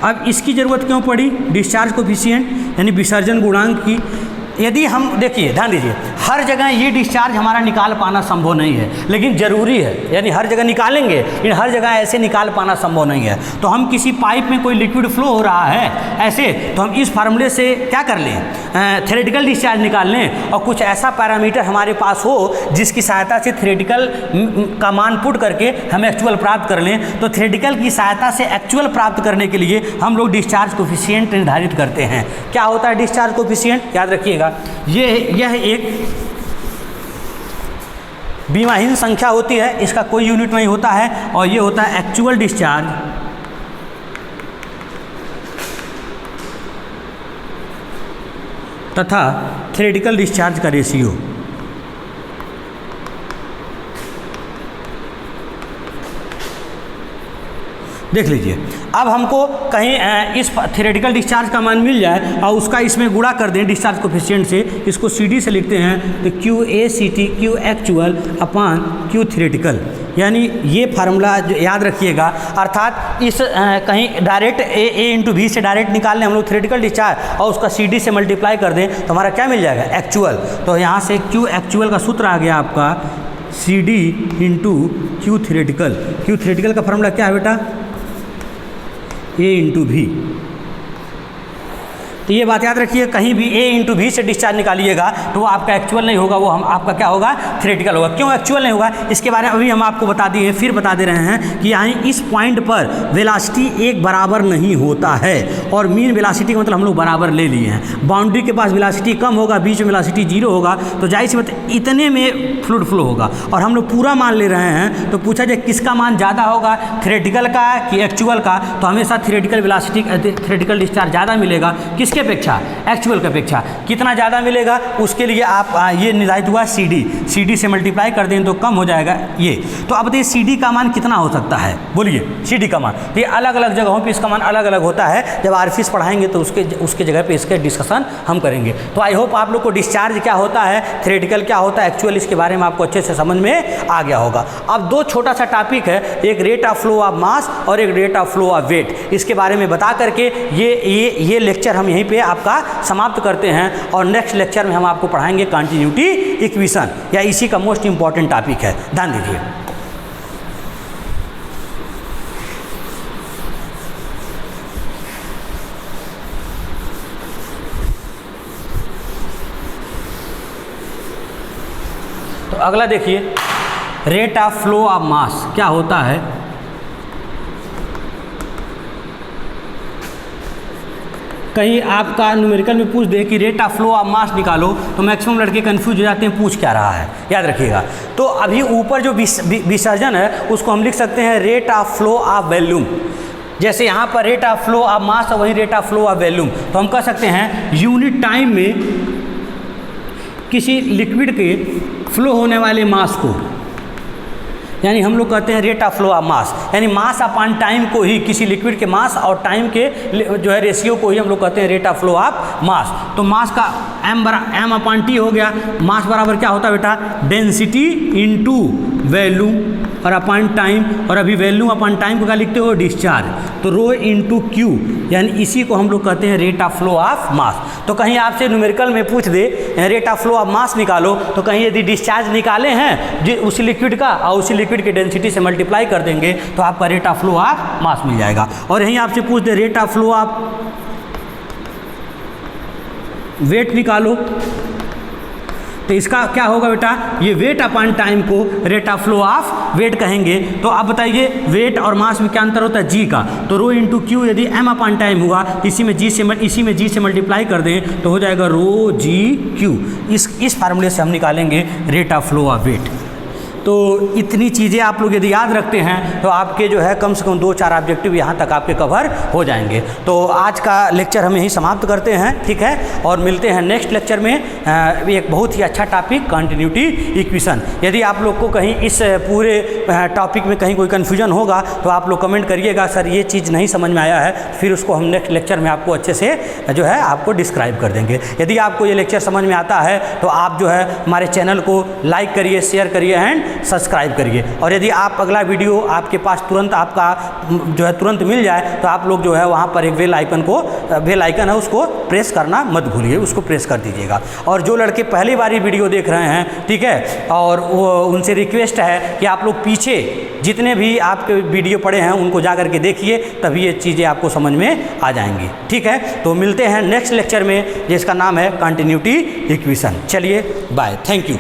अब इसकी ज़रूरत क्यों पड़ी, डिस्चार्ज कोफिशिएंट यानी विसर्जन गुणांक की। यदि हम देखिए, ध्यान दीजिए, हर जगह ये डिस्चार्ज हमारा निकाल पाना संभव नहीं है, लेकिन ज़रूरी है। यानी हर जगह निकालेंगे, लेकिन हर जगह ऐसे निकाल पाना संभव नहीं है। तो हम किसी पाइप में कोई लिक्विड फ्लो हो रहा है ऐसे, तो हम इस फार्मूले से क्या कर लें, थ्योरेटिकल डिस्चार्ज निकाल लें, और कुछ ऐसा पैरामीटर हमारे पास हो जिसकी सहायता से थ्योरेटिकल का मान पुट करके हम एक्चुअल प्राप्त कर लें। तो थ्योरेटिकल की सहायता से एक्चुअल प्राप्त करने के लिए हम लोग डिस्चार्ज कोफिशिएंट निर्धारित करते हैं। क्या होता है डिस्चार्ज कोफिशिएंट, याद रखिएगा, यह एक बीमाहीन संख्या होती है, इसका कोई यूनिट नहीं होता है, और ये होता है एक्चुअल डिस्चार्ज तथा थ्योरेटिकल डिस्चार्ज का रेशियो। देख लीजिए, अब हमको कहीं इस थ्योरेटिकल डिस्चार्ज का मान मिल जाए और उसका इसमें गुणा कर दें डिस्चार्ज कोफिशिएंट से, इसको CD से लिखते हैं, तो QACT Q actual upon Q theoretical. यानी ये फार्मूला याद रखिएगा, अर्थात इस कहीं डायरेक्ट A इंटू V से डायरेक्ट निकाल लें हम लोग थ्योरेटिकल डिस्चार्ज, और उसका CD से मल्टीप्लाई कर दें तो हमारा क्या मिल जाएगा, एक्चुअल। तो यहाँ से Q एक्चुअल का सूत्र आ गया आपका CD into Q theoretical. Q theoretical का फार्मूला क्या है बेटा, A इंटू V। तो ये बात याद रखिए, कहीं भी A इंटू V से डिस्चार्ज निकालिएगा तो वो आपका एक्चुअल नहीं होगा, वो हम आपका क्या होगा, थ्योरेटिकल होगा। क्यों एक्चुअल नहीं होगा, इसके बारे में अभी हम आपको बता दिए, फिर बता दे रहे हैं कि यहाँ इस पॉइंट पर वेलासिटी एक बराबर नहीं होता है, और मीन वेलासिटी का मतलब हम लोग बराबर ले लिए हैं। बाउंड्री के पास वेलासिटी कम होगा, बीच में वेलासिटी 0 होगा, तो जाहिर सी बात इतने में फ्लूइड फ्लो होगा, और हम लोग पूरा मान ले रहे हैं। तो पूछा जाए किसका मान ज़्यादा होगा, थ्योरेटिकल का कि एक्चुअल का, तो हमेशा थ्योरेटिकल वेलासिटी थ्योरेटिकल डिस्चार्ज ज़्यादा मिलेगा। किसके अपेक्षा, एक्चुअल की अपेक्षा। कितना ज़्यादा मिलेगा उसके लिए आप ये निर्धारित हुआ CD से मल्टीप्लाई कर दें तो कम हो जाएगा ये। तो अब बताइए CD का मान कितना हो सकता है, बोलिए CD का मान। तो ये अलग अलग जगहों पे इसका मान अलग अलग होता है, जब आरफिस पढ़ाएंगे तो उसके जगह पे इसके डिस्कशन हम करेंगे। तो आई होप आप लोग को डिस्चार्ज क्या होता है, थ्योरेटिकल क्या होता है, एक्चुअल, इसके बारे में आपको अच्छे से समझ में आ गया होगा। अब दो छोटा सा टॉपिक है, एक rate of flow of mass और एक rate of flow of weight, इसके बारे में बता करके ये लेक्चर हम यहीं पे आपका समाप्त करते हैं, और नेक्स्ट लेक्चर में हम आपको पढ़ाएंगे कंटिन्यूटी इक्वेशन, या इसी का मोस्ट इंपॉर्टेंट टॉपिक है, ध्यान दीजिए। तो अगला देखिए, रेट ऑफ फ्लो ऑफ मास क्या होता है। कहीं आपका न्यूमेरिकल में पूछ दे कि rate of flow of mass निकालो, तो मैक्सिमम लड़के कंफ्यूज हो जाते हैं, पूछ क्या रहा है, याद रखिएगा। तो अभी ऊपर जो विसर्जन है उसको हम लिख सकते हैं rate of flow of volume. जैसे यहाँ पर rate of flow of mass और वही rate of flow of volume, तो हम कह सकते हैं यूनिट टाइम में किसी लिक्विड के फ्लो होने वाले मास को, यानी हम लोग कहते हैं रेट ऑफ फ्लो ऑफ मास, यानी मास अपॉन टाइम को ही, किसी लिक्विड के मास और टाइम के जो है रेशियो को ही हम लोग कहते हैं rate of flow of mass. तो मास का m अपॉन T हो गया, मास बराबर क्या होता है बेटा, डेंसिटी इंटू वैल्यू और अपॉन टाइम, और अभी वैल्यू अपॉन टाइम को क्या लिखते हो, डिस्चार्ज। तो रो इंटू क्यू, यानी इसी को हम लोग कहते हैं rate of flow of mass. तो कहीं आपसे न्यूमेरिकल में पूछ दे rate of flow of mass निकालो, तो कहीं यदि डिस्चार्ज निकाले हैं उसी लिक्विड का और उसी लिक्विड की डेंसिटी से मल्टीप्लाई कर देंगे तो आपका rate of flow of mass मिल जाएगा। और यहीं आपसे पूछ दे rate of flow of weight निकालो, तो इसका क्या होगा बेटा, ये वेट अपॉन टाइम को rate of flow of weight कहेंगे। तो आप बताइए वेट और मास में क्या अंतर होता है, जी का। तो रो इंटू क्यू यदि एम अपॉन टाइम हुआ, इसी में जी से मल्टीप्लाई कर दें तो हो जाएगा रो जी क्यू। इस फार्मूले से हम निकालेंगे rate of flow of weight. तो इतनी चीज़ें आप लोग यदि याद रखते हैं तो आपके जो है कम से कम 2-4 ऑब्जेक्टिव यहाँ तक आपके कवर हो जाएंगे। तो आज का लेक्चर हम यहीं समाप्त करते हैं, ठीक है, और मिलते हैं नेक्स्ट लेक्चर में। एक बहुत ही अच्छा टॉपिक कंटिन्यूटी इक्वेशन। यदि आप लोग को कहीं इस पूरे टॉपिक में कहीं कोई कन्फ्यूजन होगा तो आप लोग कमेंट करिएगा, सर ये चीज़ नहीं समझ में आया है, फिर उसको हम नेक्स्ट लेक्चर में आपको अच्छे से जो है आपको डिस्क्राइब कर देंगे। यदि आपको ये लेक्चर समझ में आता है तो आप जो है हमारे चैनल को लाइक करिए, शेयर करिए एंड सब्सक्राइब करिए। और यदि आप अगला वीडियो आपके पास तुरंत आपका जो है तुरंत मिल जाए तो आप लोग जो है वहाँ पर एक बेल आइकन है उसको प्रेस करना मत भूलिए, उसको प्रेस कर दीजिएगा। और जो लड़के पहली बार वीडियो देख रहे हैं, ठीक है, और वो उनसे रिक्वेस्ट है कि आप लोग पीछे जितने भी आपके वीडियो पड़े हैं उनको जा कर के देखिए, तभी ये चीज़ें आपको समझ में आ जाएंगी, ठीक है। तो मिलते हैं नेक्स्ट लेक्चर में जिसका नाम है कंटिन्यूटी इक्वेशन। चलिए बाय, थैंक यू।